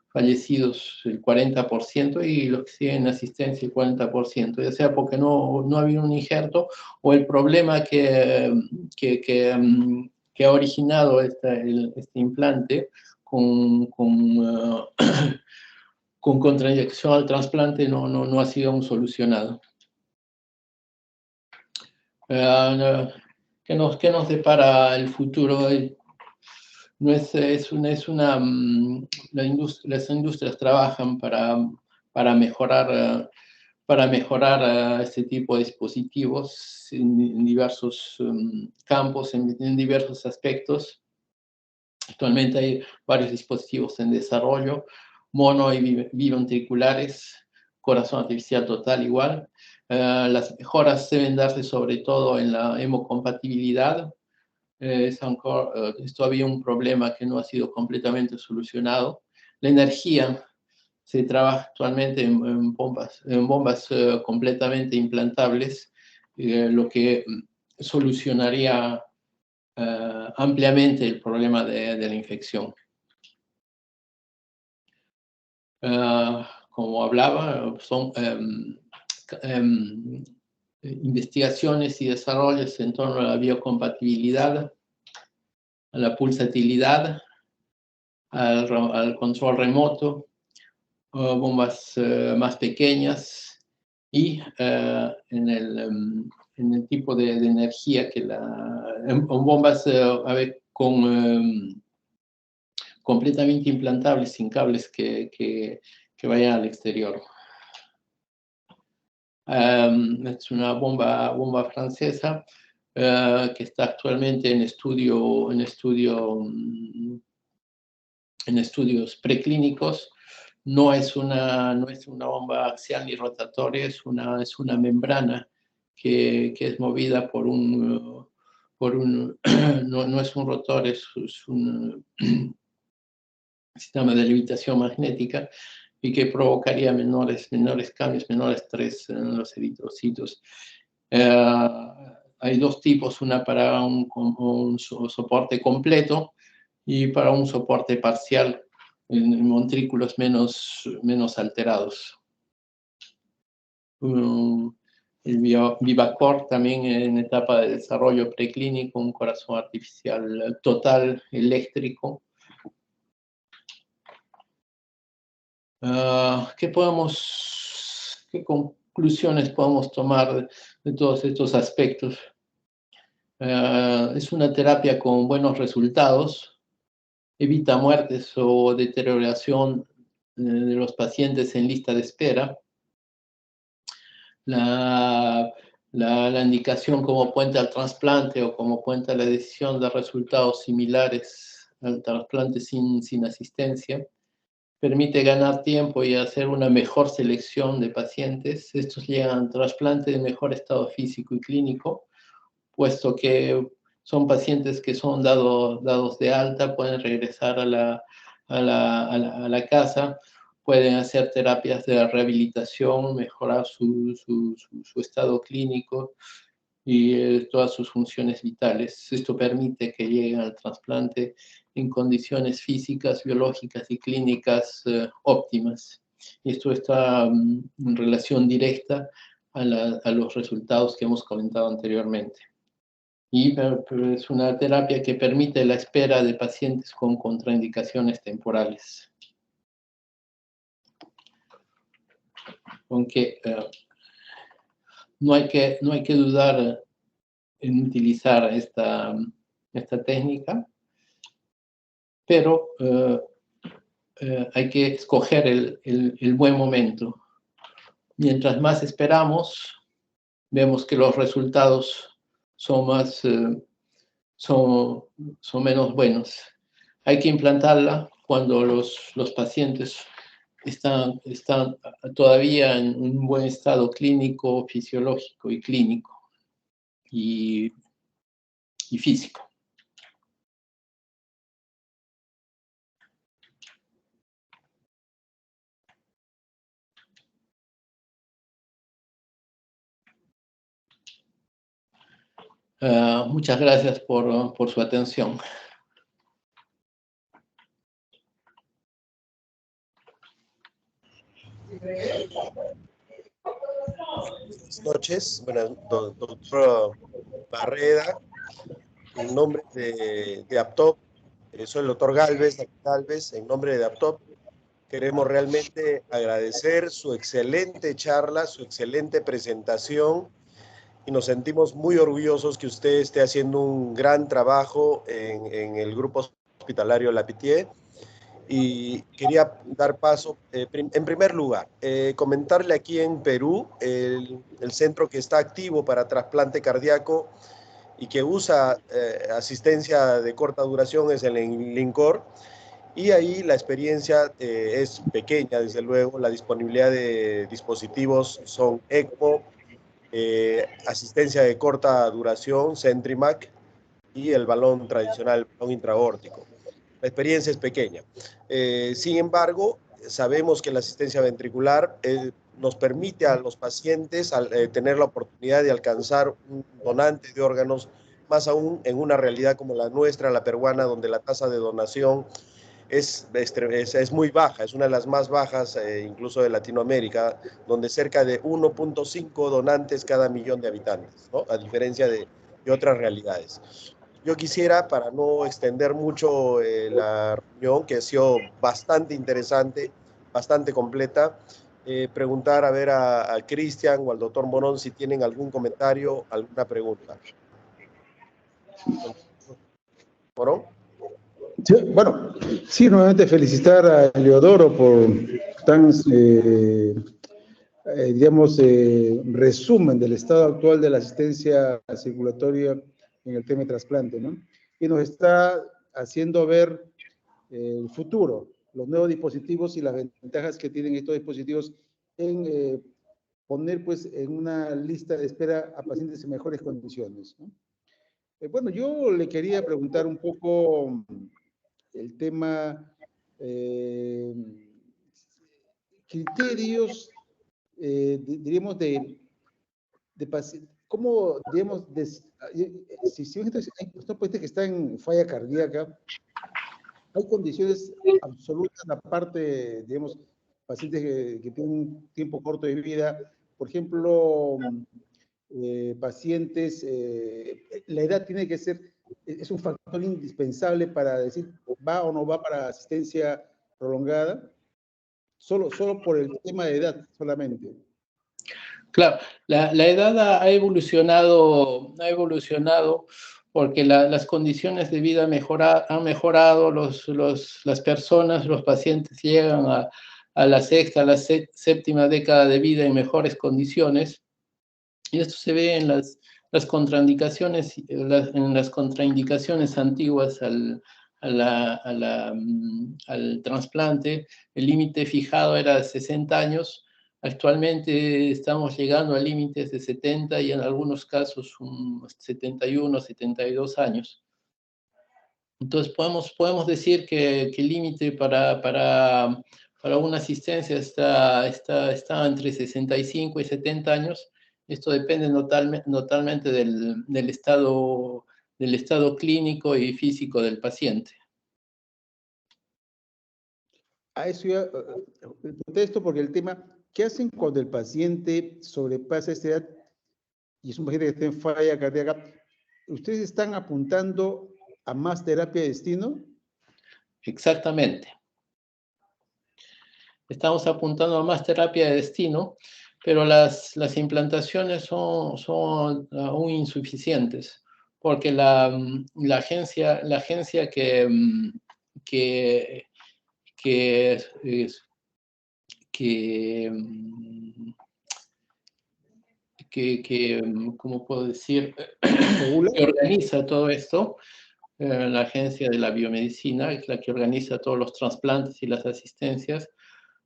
fallecidos el 40%, y los que siguen en asistencia el 40%, ya sea porque no ha habido un injerto o el problema que ha originado este implante con contrainyección al trasplante no ha sido aún solucionado. ¿Qué nos depara el futuro? Las industrias trabajan para mejorar este tipo de dispositivos en diversos campos, en diversos aspectos. Actualmente hay varios dispositivos en desarrollo, mono y biventriculares, corazón artificial total igual. Las mejoras deben darse sobre todo en la hemocompatibilidad. Es todavía un problema que no ha sido completamente solucionado. La energía, se trabaja actualmente en bombas completamente implantables, lo que solucionaría ampliamente el problema de la infección. Como hablaba, son investigaciones y desarrollos en torno a la biocompatibilidad, a la pulsatilidad, al control remoto, bombas más pequeñas, y en el tipo de energía que bombas completamente implantables, sin cables que vayan al exterior. Es una bomba francesa que está actualmente en estudios preclínicos. No es una bomba axial ni rotatoria, es una membrana que es movida por un no es un rotor, es un sistema de levitación magnética, y que provocaría menores cambios, menor estrés en los eritrocitos. Hay dos tipos, una para un soporte completo y para un soporte parcial en montrículos menos alterados. El Vivacor también en etapa de desarrollo preclínico, un corazón artificial total eléctrico. ¿Qué conclusiones podemos tomar de todos estos aspectos? Es una terapia con buenos resultados, evita muertes o deterioración de los pacientes en lista de espera. La indicación como puente al trasplante o como puente a la decisión da resultados similares al trasplante sin asistencia. Permite ganar tiempo y hacer una mejor selección de pacientes. Estos llegan al trasplante de mejor estado físico y clínico, puesto que son pacientes que son dados de alta, pueden regresar a la casa, pueden hacer terapias de rehabilitación, mejorar su estado clínico y todas sus funciones vitales. Esto permite que lleguen al trasplante en condiciones físicas, biológicas y clínicas óptimas. Y esto está en relación directa a los resultados que hemos comentado anteriormente. Y es una terapia que permite la espera de pacientes con contraindicaciones temporales. aunque no hay que dudar en utilizar esta técnica, pero hay que escoger el buen momento. Mientras más esperamos, vemos que los resultados son menos buenos. Hay que implantarla cuando los pacientes están todavía en un buen estado clínico, fisiológico y clínico y físico. Muchas gracias por su atención. Buenas noches, doctor Barreda. En nombre de APTOP, soy el doctor Galvez, en nombre de APTOP, queremos realmente agradecer su excelente charla, su excelente presentación, y nos sentimos muy orgullosos que usted esté haciendo un gran trabajo en el grupo hospitalario La Pitié. Y quería dar paso, en primer lugar, comentarle aquí en Perú, el centro que está activo para trasplante cardíaco y que usa asistencia de corta duración es el LINCOR, y ahí la experiencia es pequeña, desde luego. La disponibilidad de dispositivos son ECMO, asistencia de corta duración, CentriMac, y el balón tradicional, el balón intraórtico. La experiencia es pequeña. Sin embargo, sabemos que la asistencia ventricular nos permite a los pacientes tener la oportunidad de alcanzar un donante de órganos, más aún en una realidad como la nuestra, la peruana, donde la tasa de donación es muy baja, es una de las más bajas incluso de Latinoamérica, donde cerca de 1.5 donantes cada millón de habitantes, ¿no? A diferencia de otras realidades. Yo quisiera, para no extender mucho la reunión, que ha sido bastante interesante, bastante completa, preguntar a ver a Cristian o al doctor Morón si tienen algún comentario, alguna pregunta. ¿Morón? Sí, bueno, sí, nuevamente felicitar a Leodoro por tan, digamos, resumen del estado actual de la asistencia circulatoria en el tema de trasplante, ¿no? Y nos está haciendo ver el futuro, los nuevos dispositivos y las ventajas que tienen estos dispositivos en poner, pues, en una lista de espera a pacientes en mejores condiciones, ¿no? Bueno, yo le quería preguntar un poco el tema, criterios, diríamos, ¿cómo, digamos, si hay pacientes que están en falla cardíaca, hay condiciones absolutas, aparte, digamos, pacientes que tienen un tiempo corto de vida, por ejemplo, pacientes, la edad tiene que ser, es un factor indispensable para decir va o no va para asistencia prolongada, solo por el tema de edad solamente. Claro, la edad ha evolucionado porque las condiciones de vida han mejorado, las personas, los pacientes llegan a la sexta, a la séptima década de vida en mejores condiciones, y esto se ve en las contraindicaciones, en las contraindicaciones antiguas al trasplante. El límite fijado era de 60 años. Actualmente estamos llegando a límites de 70 y en algunos casos 71, 72 años. Entonces podemos decir que el límite para una asistencia está entre 65 y 70 años. Esto depende totalmente del estado clínico y físico del paciente. A eso ya, esto porque el tema, ¿qué hacen cuando el paciente sobrepasa esta edad y es un paciente que está en falla cardíaca? ¿Ustedes están apuntando a más terapia de destino? Exactamente. Estamos apuntando a más terapia de destino pero las implantaciones son aún insuficientes, porque la agencia que, que, que, ¿cómo puedo decir? ¿Regula? Que organiza todo esto, la Agencia de la Biomedicina, es la que organiza todos los trasplantes y las asistencias.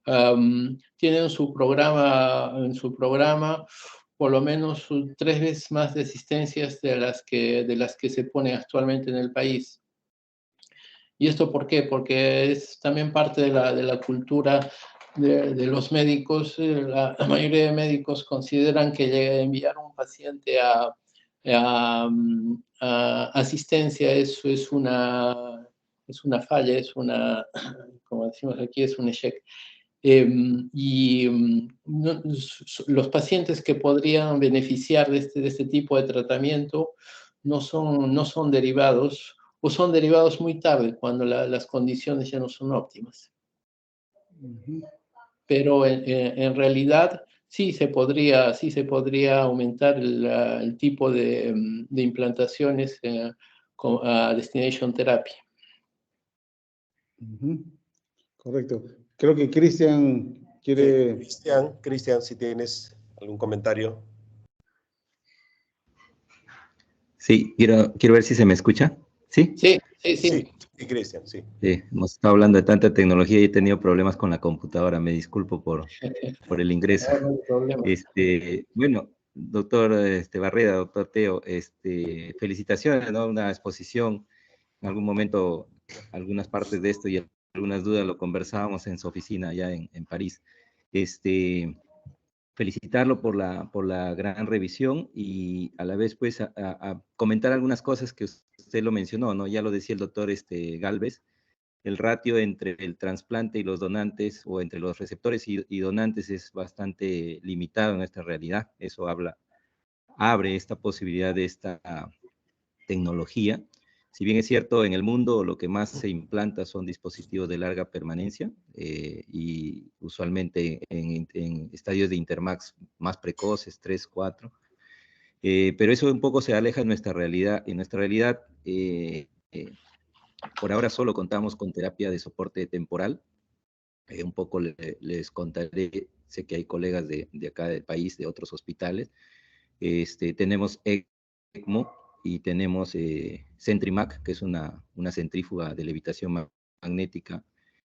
Tienen en su programa por lo menos 3 veces más de asistencias de las que se ponen actualmente en el país. ¿Y esto por qué? Porque es también parte de la cultura de los médicos. La mayoría de médicos consideran que enviar a un paciente a asistencia es una falla, como decimos aquí, es un échec. Los pacientes que podrían beneficiar de este tipo de tratamiento no son derivados o son derivados muy tarde, cuando las condiciones ya no son óptimas. Pero en realidad sí se podría aumentar el tipo de implantaciones a Destination Therapy. Correcto. Creo que Cristian quiere... Cristian, si tienes algún comentario. Sí, quiero ver si se me escucha. ¿Sí? Sí. Sí, Cristian, sí. Hemos estado hablando de tanta tecnología y he tenido problemas con la computadora. Me disculpo por el ingreso. No hay problema. Bueno, doctor Barreda, doctor Teo, felicitaciones, ¿no? Una exposición. En algún momento, algunas partes de esto y algunas dudas lo conversábamos en su oficina allá en París. Felicitarlo por la gran revisión y a la vez, pues, a comentar algunas cosas que usted lo mencionó, ¿no? Ya lo decía el doctor Galvez, el ratio entre el trasplante y los donantes, o entre los receptores y donantes, es bastante limitado en esta realidad. Eso abre esta posibilidad de esta tecnología. Si bien es cierto, en el mundo lo que más se implanta son dispositivos de larga permanencia y usualmente en estadios de Intermax más precoces, 3, 4, pero eso un poco se aleja de nuestra realidad. En nuestra realidad, por ahora solo contamos con terapia de soporte temporal. Un poco les contaré, sé que hay colegas de acá del país, de otros hospitales. Tenemos ECMO, y tenemos CentriMac, que es una centrífuga de levitación magnética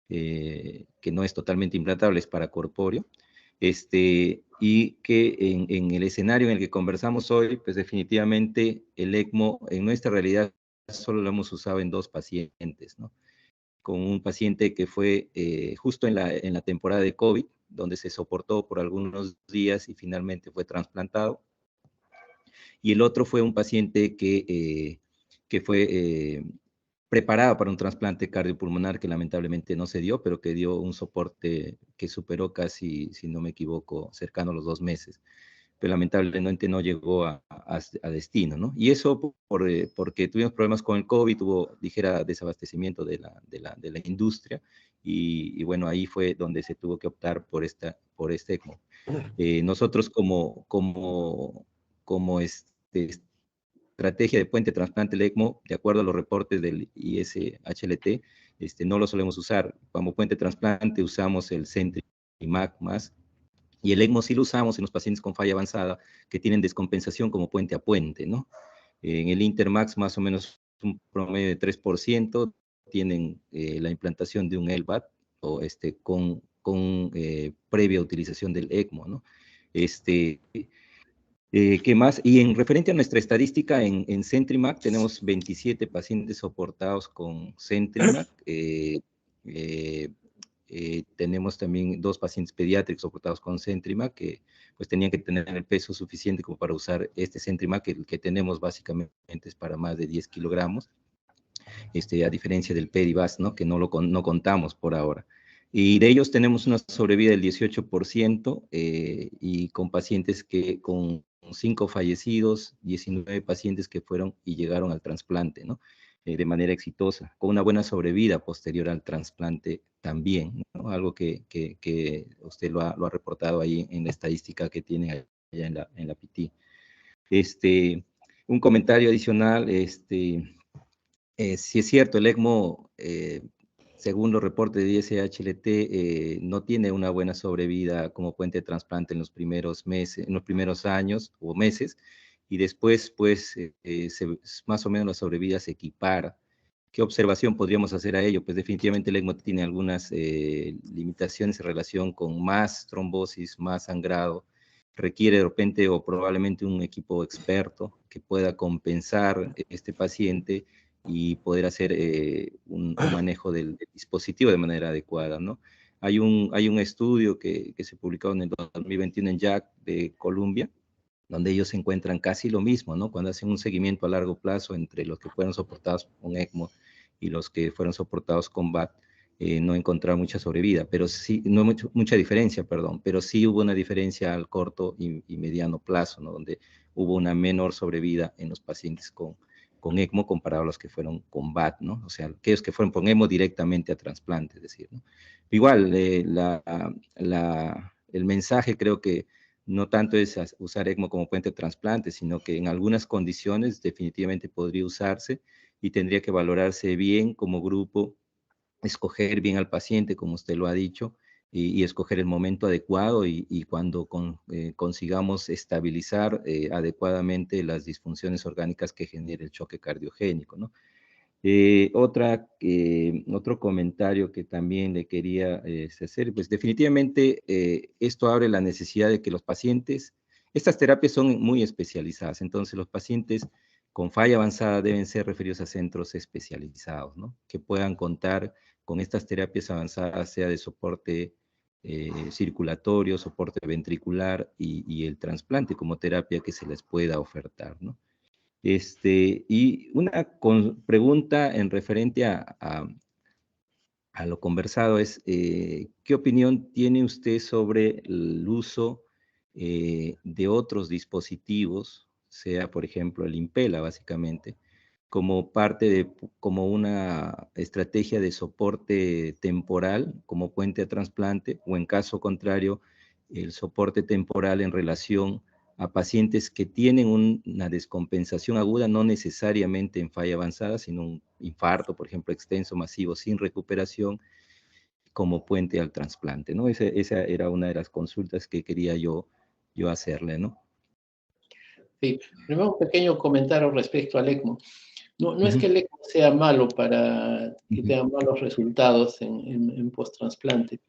que no es totalmente implantable, es para corpóreo, y que en el escenario en el que conversamos hoy, pues definitivamente el ECMO en nuestra realidad solo lo hemos usado en 2 pacientes, ¿no? Con un paciente que fue justo en la temporada de COVID, donde se soportó por algunos días y finalmente fue trasplantado. Y el otro fue un paciente que fue preparado para un trasplante cardiopulmonar que lamentablemente no se dio, pero que dio un soporte que superó casi, si no me equivoco, cercano a los 2 meses. Pero lamentablemente no llegó a destino, ¿no? Y eso porque tuvimos problemas con el COVID, hubo ligera desabastecimiento de la industria, y bueno, ahí fue donde se tuvo que optar por este ECMO. Nosotros como estrategia de puente trasplante, el ECMO, de acuerdo a los reportes del ISHLT, no lo solemos usar. Como puente trasplante usamos el CentriMac más, y el ECMO sí lo usamos en los pacientes con falla avanzada que tienen descompensación como puente a puente, ¿no? En el Intermax más o menos un promedio de 3% tienen la implantación de un LVAD o con previa utilización del ECMO, ¿no? ¿Qué más? Y en referente a nuestra estadística en CentriMac, tenemos 27 pacientes soportados con CentriMac. Tenemos también 2 pacientes pediátricos soportados con CentriMac que pues tenían que tener el peso suficiente como para usar este CentriMac, que el que tenemos básicamente es para más de 10 kilogramos, a diferencia del Pedivast, ¿no? Que no contamos por ahora. Y de ellos tenemos una sobrevida del 18% y con pacientes con 5 fallecidos, 19 pacientes que fueron y llegaron al trasplante, ¿no? de manera exitosa, con una buena sobrevida posterior al trasplante también, ¿no? Algo que usted lo ha reportado ahí en la estadística que tiene allá en la PT. Un comentario adicional, sí es cierto, el ECMO, según los reportes de ISHLT, no tiene una buena sobrevida como puente de trasplante en los primeros meses, en los primeros años o meses, y después, pues, más o menos la sobrevida se equipara. ¿Qué observación podríamos hacer a ello? Pues definitivamente el ECMO tiene algunas limitaciones en relación con más trombosis, más sangrado, requiere de repente o probablemente un equipo experto que pueda compensar este paciente y poder hacer un manejo del dispositivo de manera adecuada, ¿no? Hay un estudio que se publicó en el 2021 en JACC de Columbia, donde ellos encuentran casi lo mismo, ¿no? Cuando hacen un seguimiento a largo plazo entre los que fueron soportados con ECMO y los que fueron soportados con BAT, no encontraron mucha sobrevida, pero sí, no mucha diferencia, perdón, pero sí hubo una diferencia al corto y mediano plazo, ¿no? Donde hubo una menor sobrevida en los pacientes con ECMO comparado a los que fueron con BAT, ¿no? O sea, aquellos que fueron con ECMO directamente a trasplante, es decir, ¿no? Igual, el mensaje creo que no tanto es usar ECMO como puente de trasplante, sino que en algunas condiciones definitivamente podría usarse y tendría que valorarse bien como grupo, escoger bien al paciente, como usted lo ha dicho, y escoger el momento adecuado y cuando consigamos estabilizar adecuadamente las disfunciones orgánicas que genera el choque cardiogénico, ¿no? Otro comentario que también le quería hacer, pues definitivamente esto abre la necesidad de que los pacientes, estas terapias son muy especializadas, entonces los pacientes con falla avanzada deben ser referidos a centros especializados, ¿no? Que puedan contar con estas terapias avanzadas, sea de soporte circulatorio, soporte ventricular y el trasplante como terapia que se les pueda ofertar, ¿no? Y una pregunta en referente a lo conversado es, ¿qué opinión tiene usted sobre el uso de otros dispositivos, sea por ejemplo el Impella básicamente, como parte de, como una estrategia de soporte temporal, como puente a trasplante, o en caso contrario, el soporte temporal en relación a pacientes que tienen una descompensación aguda, no necesariamente en falla avanzada, sino un infarto, por ejemplo, extenso, masivo, sin recuperación, como puente al trasplante, ¿no? Esa era una de las consultas que quería yo hacerle, ¿no? Sí, primero un pequeño comentario respecto al ECMO. No es que el ECMO sea malo para que tenga malos resultados en post-trasplante.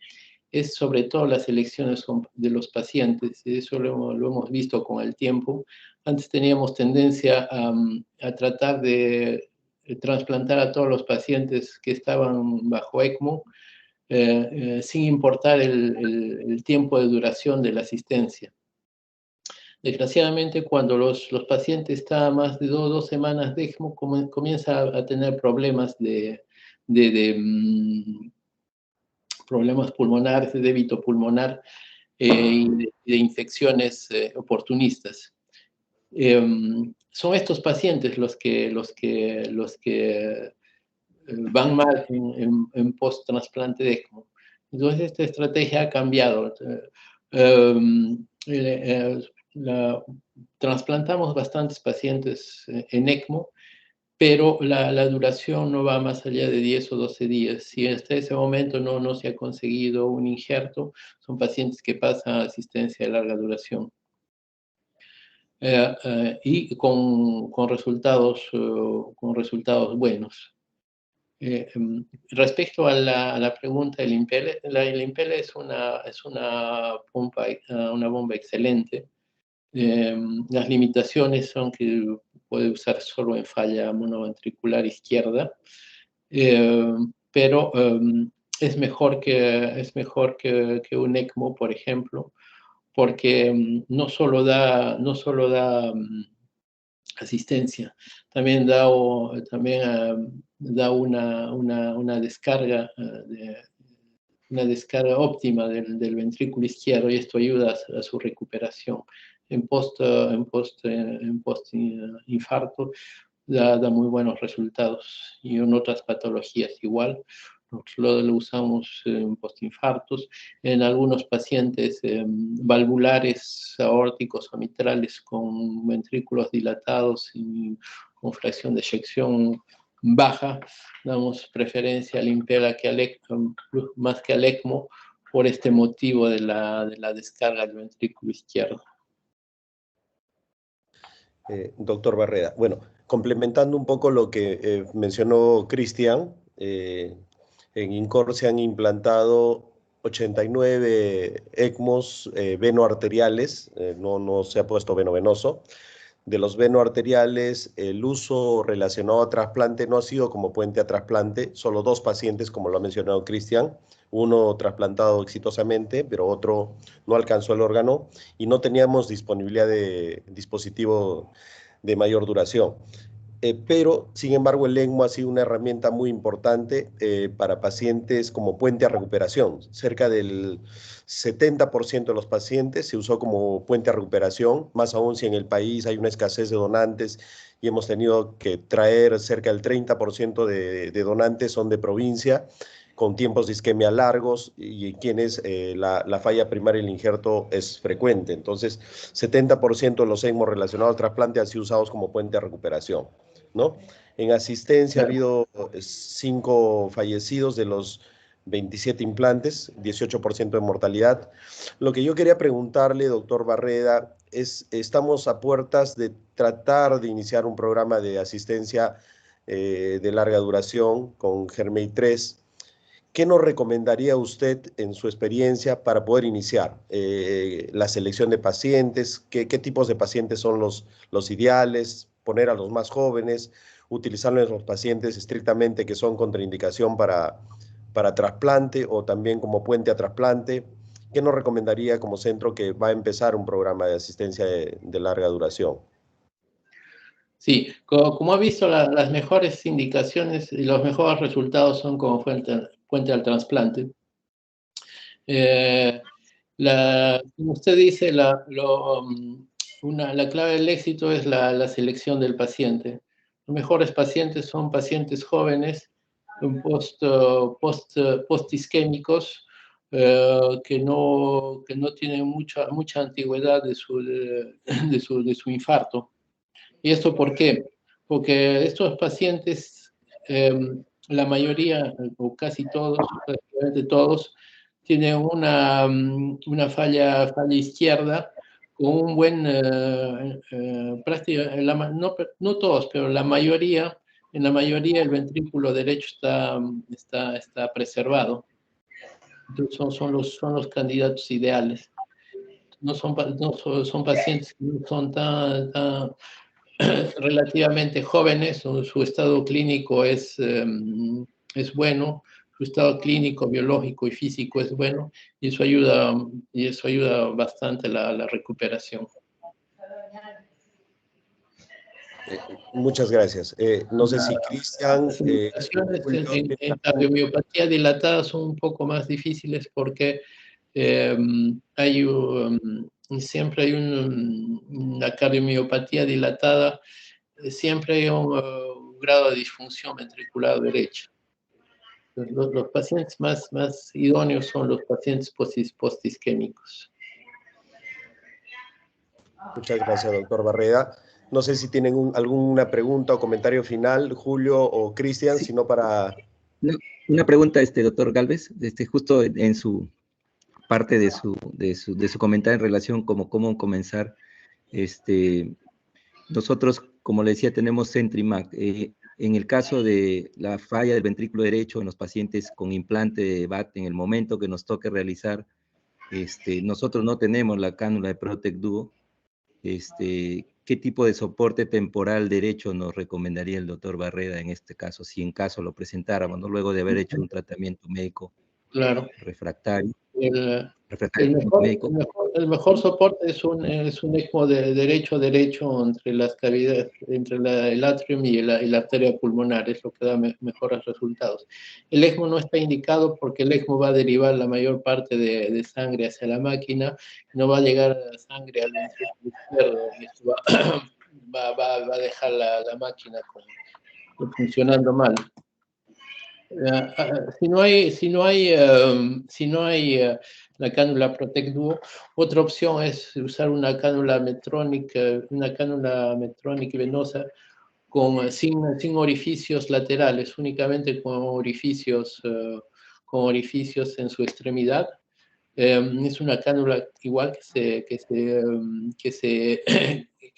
Es sobre todo las elecciones de los pacientes, y eso lo hemos visto con el tiempo. Antes teníamos tendencia a tratar de trasplantar a todos los pacientes que estaban bajo ECMO, sin importar el tiempo de duración de la asistencia. Desgraciadamente, cuando los pacientes están más de dos semanas de ECMO, comienza a tener problemas de problemas pulmonares, de débito pulmonar y de infecciones oportunistas. Son estos pacientes los que van mal en post-trasplante de ECMO. Entonces, esta estrategia ha cambiado. Trasplantamos bastantes pacientes en ECMO, pero la duración no va más allá de 10 o 12 días. Si hasta ese momento no se ha conseguido un injerto, son pacientes que pasan a asistencia de larga duración. Y con resultados buenos. Respecto a la pregunta del Impella, el Impella es una bomba excelente. Las limitaciones son que puede usar solo en falla monoventricular izquierda, pero es mejor que un ECMO, por ejemplo, porque no solo da asistencia, también da una descarga una descarga óptima del ventrículo izquierdo, y esto ayuda a su recuperación. En post infarto da muy buenos resultados. Y en otras patologías igual. Nosotros lo usamos en postinfartos, en algunos pacientes valvulares, aórticos o mitrales con ventrículos dilatados y con fracción de eyección baja, damos preferencia al Impella que al ECMO, más que al ECMO, por este motivo de la descarga del ventrículo izquierdo. Doctor Barreda, bueno, complementando un poco lo que mencionó Cristian, en INCOR se han implantado 89 ECMOs venoarteriales, no se ha puesto venovenoso. De los venoarteriales, el uso relacionado a trasplante no ha sido como puente a trasplante, solo 2 pacientes, como lo ha mencionado Cristian, uno trasplantado exitosamente, pero otro no alcanzó el órgano, y no teníamos disponibilidad de dispositivo de mayor duración. Pero, sin embargo, el ECMO ha sido una herramienta muy importante para pacientes como puente a recuperación. Cerca del 70% de los pacientes se usó como puente a recuperación, más aún si en el país hay una escasez de donantes y hemos tenido que traer cerca del 30% de donantes son de provincia, con tiempos de isquemia largos y en quienes la falla primaria del injerto es frecuente. Entonces, 70% de los ECMO relacionados al trasplante han sido usados como puente a recuperación, ¿no? En asistencia ha habido 5 fallecidos de los 27 implantes, 18% de mortalidad. Lo que yo quería preguntarle, doctor Barreda, es, estamos a puertas de tratar de iniciar un programa de asistencia de larga duración con GERMEI 3. ¿Qué nos recomendaría usted en su experiencia para poder iniciar la selección de pacientes? ¿Qué tipos de pacientes son los ideales? Poner a los más jóvenes, utilizarlo en los pacientes estrictamente que son contraindicación para trasplante o también como puente a trasplante. ¿Qué nos recomendaría como centro que va a empezar un programa de asistencia de larga duración? Sí, como ha visto, las mejores indicaciones y los mejores resultados son como puente al trasplante. Como usted dice, la clave del éxito es la selección del paciente. Los mejores pacientes son pacientes jóvenes, post-isquémicos, que no tienen mucha antigüedad de su infarto. ¿Y esto por qué? Porque estos pacientes, la mayoría, o casi todos, prácticamente todos, tienen una falla izquierda con un buen, no todos, pero la mayoría, en la mayoría el ventrículo derecho está preservado. Entonces son los candidatos ideales. Son pacientes que no son tan relativamente jóvenes, su estado clínico es bueno, su estado clínico, biológico y físico es bueno, y eso ayuda bastante la recuperación. Muchas gracias. No sé si Cristian... Las indicaciones en cardiomiopatía dilatada son un poco más difíciles porque siempre hay una cardiomiopatía dilatada, siempre hay un grado de disfunción ventricular derecha. Los pacientes más idóneos son los pacientes postisquémicos. Muchas gracias, doctor Barreda. No sé si tienen alguna pregunta o comentario final, Julio o Cristian, Sí. sino para... Una pregunta, doctor Gálvez, justo en su parte de su comentario en relación como cómo comenzar. Nosotros, como le decía, tenemos CentriMac. En el caso de la falla del ventrículo derecho en los pacientes con implante de BAT, en el momento que nos toque realizar, nosotros no tenemos la cánula de Protec Duo. ¿Qué tipo de soporte temporal derecho nos recomendaría el doctor Barreda en este caso, si en caso lo presentáramos, ¿no? Luego de haber hecho un tratamiento médico refractario? El mejor soporte es un ECMO de derecho entre las cavidades, entre el atrium y la arteria pulmonar, es lo que da mejores resultados. El ECMO no está indicado porque el ECMO va a derivar la mayor parte de sangre hacia la máquina, no va a llegar sangre al ventrículo izquierdo, y esto va a dejar la máquina funcionando mal. Si no hay la cánula Protect Duo, otra opción es usar una cánula metrónica venosa sin orificios laterales, únicamente con orificios en su extremidad. Es una cánula igual que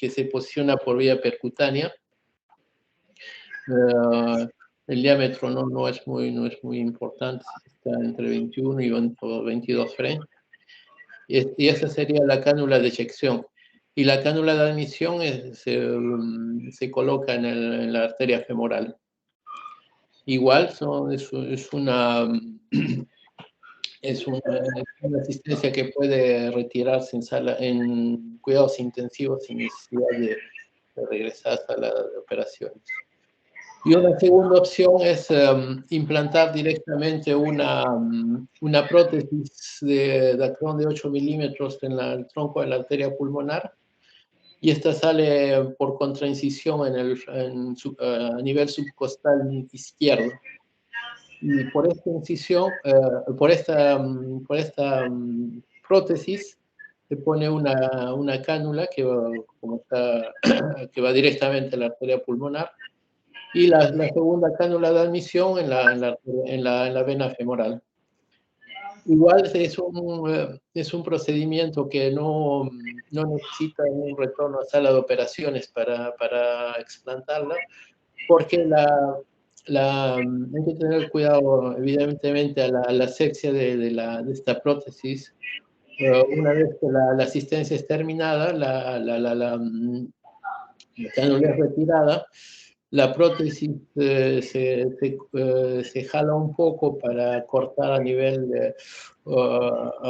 se posiciona por vía percutánea. El diámetro no es muy importante, está entre 21 y 22 frames. Y esa sería la cánula de eyección. Y la cánula de admisión se coloca en la arteria femoral. Igual es una asistencia que puede retirarse en cuidados intensivos sin necesidad de regresar a la sala de operaciones. Y una segunda opción es implantar directamente una prótesis de dacrón de 8 milímetros en el tronco de la arteria pulmonar, y esta sale por contraincisión a nivel subcostal izquierdo. Y por esta incisión, por esta prótesis, se pone una cánula que va directamente a la arteria pulmonar, y la segunda cánula de admisión en la vena femoral. Igual es un procedimiento que no necesita un retorno a sala de operaciones para explantarla, porque hay que tener cuidado, evidentemente, a la asepsia de esta prótesis. Una vez que la asistencia es terminada, la cánula es retirada, la prótesis se jala un poco para cortar a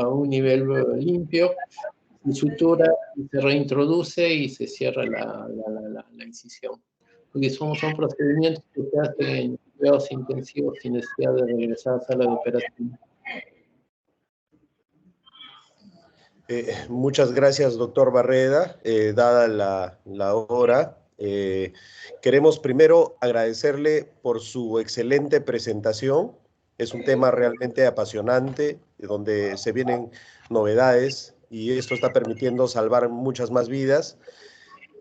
un nivel limpio, se sutura, se reintroduce y se cierra la incisión. Porque son procedimientos que se hacen en cuidados intensivos sin necesidad de regresar a sala de operación. Muchas gracias, doctor Barreda. Dada la hora, queremos primero agradecerle por su excelente presentación. Es un tema realmente apasionante, donde se vienen novedades y esto está permitiendo salvar muchas más vidas.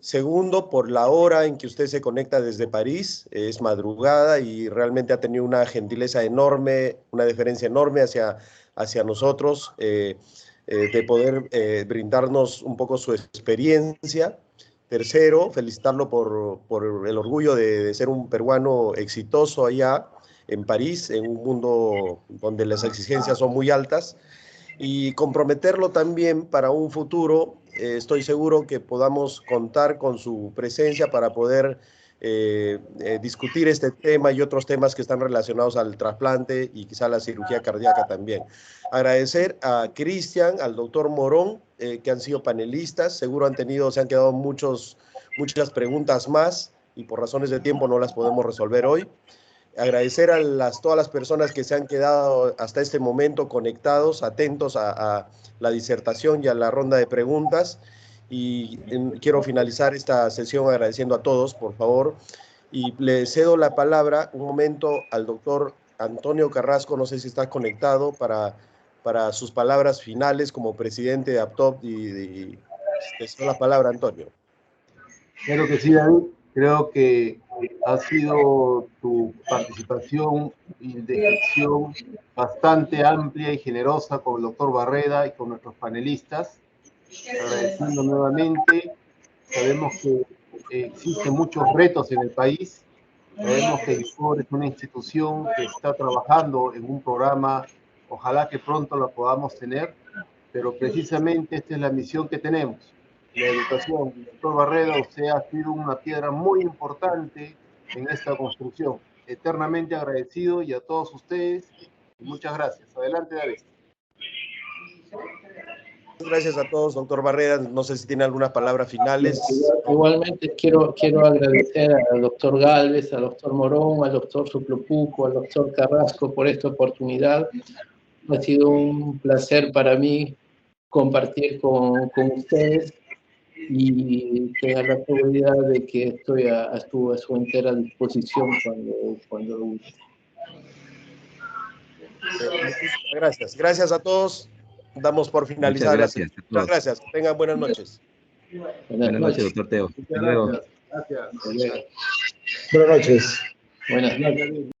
Segundo, por la hora en que usted se conecta desde París, es madrugada y realmente ha tenido una gentileza enorme, una deferencia enorme hacia nosotros, de poder brindarnos un poco su experiencia. Tercero, felicitarlo por el orgullo de ser un peruano exitoso allá en París, en un mundo donde las exigencias son muy altas, y comprometerlo también para un futuro. Estoy seguro que podamos contar con su presencia para poder discutir este tema y otros temas que están relacionados al trasplante y quizá la cirugía cardíaca también. Agradecer a Cristian, al doctor Morón, que han sido panelistas. Seguro se han quedado muchas preguntas más y por razones de tiempo no las podemos resolver hoy. Agradecer a todas las personas que se han quedado hasta este momento conectados, atentos a la disertación y a la ronda de preguntas. Y quiero finalizar esta sesión agradeciendo a todos, por favor. Y le cedo la palabra un momento al doctor Antonio Carrasco, no sé si está conectado, para sus palabras finales como presidente de APTOP. Te cedo la palabra, Antonio. Claro que sí, David. Creo que ha sido tu participación y descripción bastante amplia y generosa con el doctor Barreda y con nuestros panelistas. Agradeciendo nuevamente, sabemos que existen muchos retos en el país. Sabemos que IFOR es una institución que está trabajando en un programa, ojalá que pronto la podamos tener, pero precisamente esta es la misión que tenemos. La educación. Doctor Barreda, usted ha sido una piedra muy importante en esta construcción. Eternamente agradecido, y a todos ustedes, muchas gracias. Adelante, David. Gracias a todos, doctor Barreda. No sé si tiene algunas palabras finales. Igualmente quiero agradecer al doctor Galvez, al doctor Morón, al doctor Suplopuco, al doctor Carrasco por esta oportunidad. Ha sido un placer para mí compartir con ustedes. y tenga la seguridad de que estuvo a su entera disposición cuando guste. Gracias. Gracias a todos. Damos por finalizada la sesión. Muchas gracias. Que tengan buenas noches. Buenas noches, doctor Teo. Hasta luego. Gracias. Buenas noches. Buenas noches.